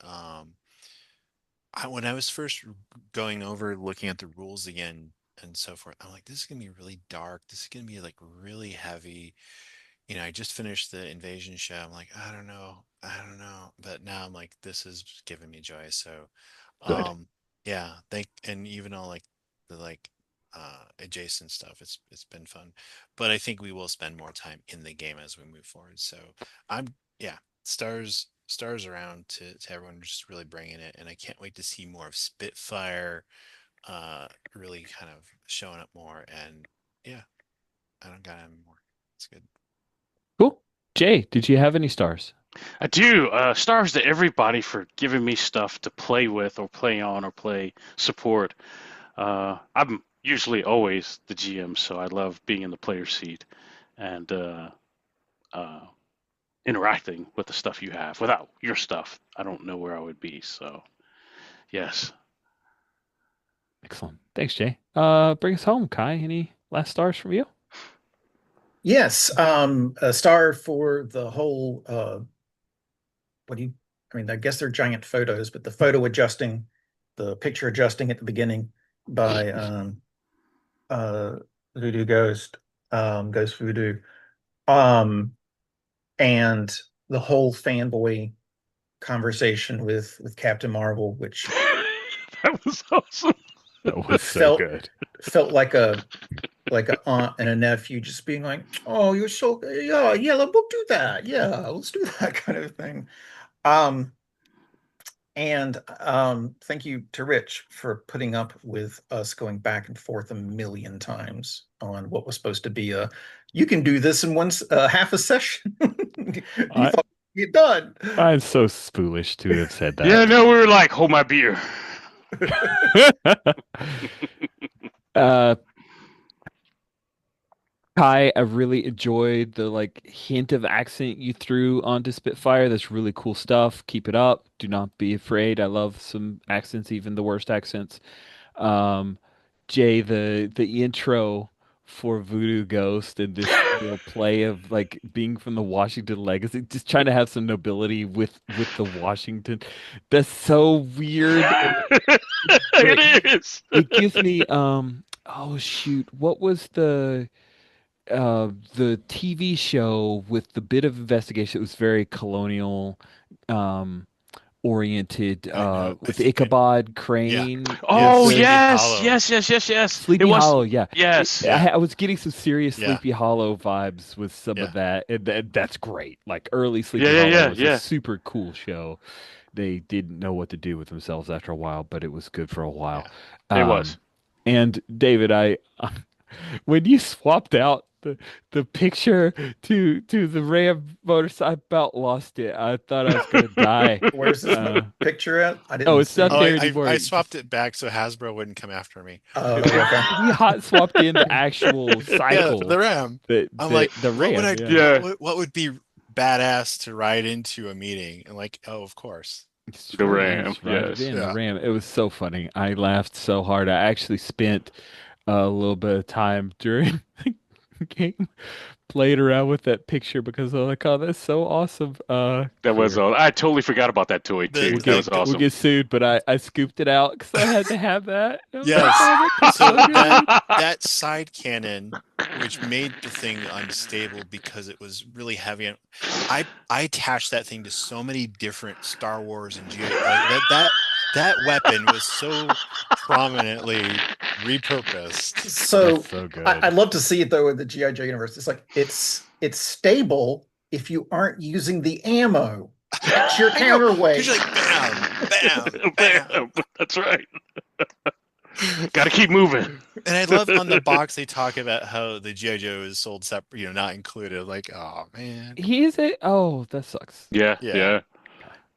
When I was first going over looking at the rules again and so forth, I'm like, this is gonna be really dark. This is gonna be like really heavy. I just finished the invasion show. I'm like, I don't know. But now I'm like, this is giving me joy. So, Good. yeah, and even all like the adjacent stuff, it's been fun. But I think we will spend more time in the game as we move forward. So yeah, stars around to everyone just really bringing it, and I can't wait to see more of Spitfire, really kind of showing up more. And yeah, I don't got any more. It's good. Cool. Jay, did you have any stars? I do. Stars to everybody for giving me stuff to play with or play on or play support. I'm usually always the GM, so I love being in the player seat and uh, interacting with the stuff you have. Without your stuff, I don't know where I would be. So, yes. Excellent. Thanks, Jay. Bring us home, Kai. Any last stars from you? Yes, a star for the whole what do you I mean, I guess they're giant photos, but the photo adjusting, the picture adjusting at the beginning by uh Voodoo Ghost, Ghost Voodoo. Um and the whole fanboy conversation with Captain Marvel, which That was awesome. That was so felt good. felt like a aunt and a nephew just being like, "Oh, you're so yeah, yeah, we'll do that. Yeah, let's do that," kind of thing. Um, and thank you to Rich for putting up with us going back and forth a million times on what was supposed to be a you can do this in half a session. You I thought you'd done. I'm so foolish to have said Yeah, that. no, we were like, hold my beer. uh, Kai, I really enjoyed the like hint of accent you threw onto Spitfire. That's really cool stuff. Keep it up. Do not be afraid. I love some accents, even the worst accents. Um, Jay, the intro for Voodoo Ghost and this little play of like being from the Washington legacy, just trying to have some nobility with the Washington. That's so weird. But It is. it gives me oh shoot, what was the TV show with the bit of investigation that was very colonial um oriented I know. I with think I Ichabod Yeah. Crane Yeah, with Oh, the Sleepy yes, Hollow. yes, yes, yes, yes. It Sleepy was, Hollow, yeah. yes. Yeah. I was getting some serious Yeah. Sleepy Hollow vibes with some of Yeah. that, and that's great. Like early Yeah, Sleepy yeah, Hollow yeah, was a yeah. super cool show. They didn't know what to do with themselves after a while, but it was good for a while. Yeah. It was. Um, and David, I when you swapped out the picture to the Ram motorcycle, I about lost it. I thought I was gonna die. Where's this Uh, picture at? I oh, didn't it's not Oh, see. there anymore. I You swapped just it back so Hasbro wouldn't come after me. Oh, okay. he hot swapped in the actual Yeah, the cycle, RAM. I'm like, the what would Ram. Yeah, Yeah, what would be badass to ride into a meeting? And like, oh, of course. it's the right. You Ram, just ride it yes. in the Yeah. Ram. It was so funny. I laughed so hard. I actually spent a little bit of time during the game played around with that picture because I'm like, oh, that's so awesome. That was Sure. all. I totally forgot about that toy The too. That was the We'll awesome. get sued, but I scooped it out because I had to have that. I was like, Yes. oh, that looks So so good. that side cannon, which made the thing unstable because it was really heavy. And I attached that thing to so many different Star Wars and like that weapon was so prominently repurposed. So That's so I'd good. love to see it though in the GI Joe universe. It's like it's stable if you aren't using the ammo. That's your I know, because counterweight. you're like bam, bam, bam. Bam. That's right. Got to keep moving. And I love on the box they talk about how the GI Joe is sold separate, not included. Like, oh man, He is a oh, that sucks. Yeah, yeah. yeah.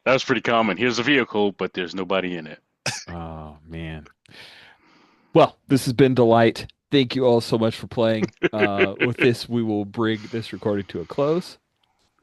That was pretty common. Here's a vehicle, but there's nobody in it. Oh man. Well, this has been delight. Thank you all so much for playing. With this, we will bring this recording to a close.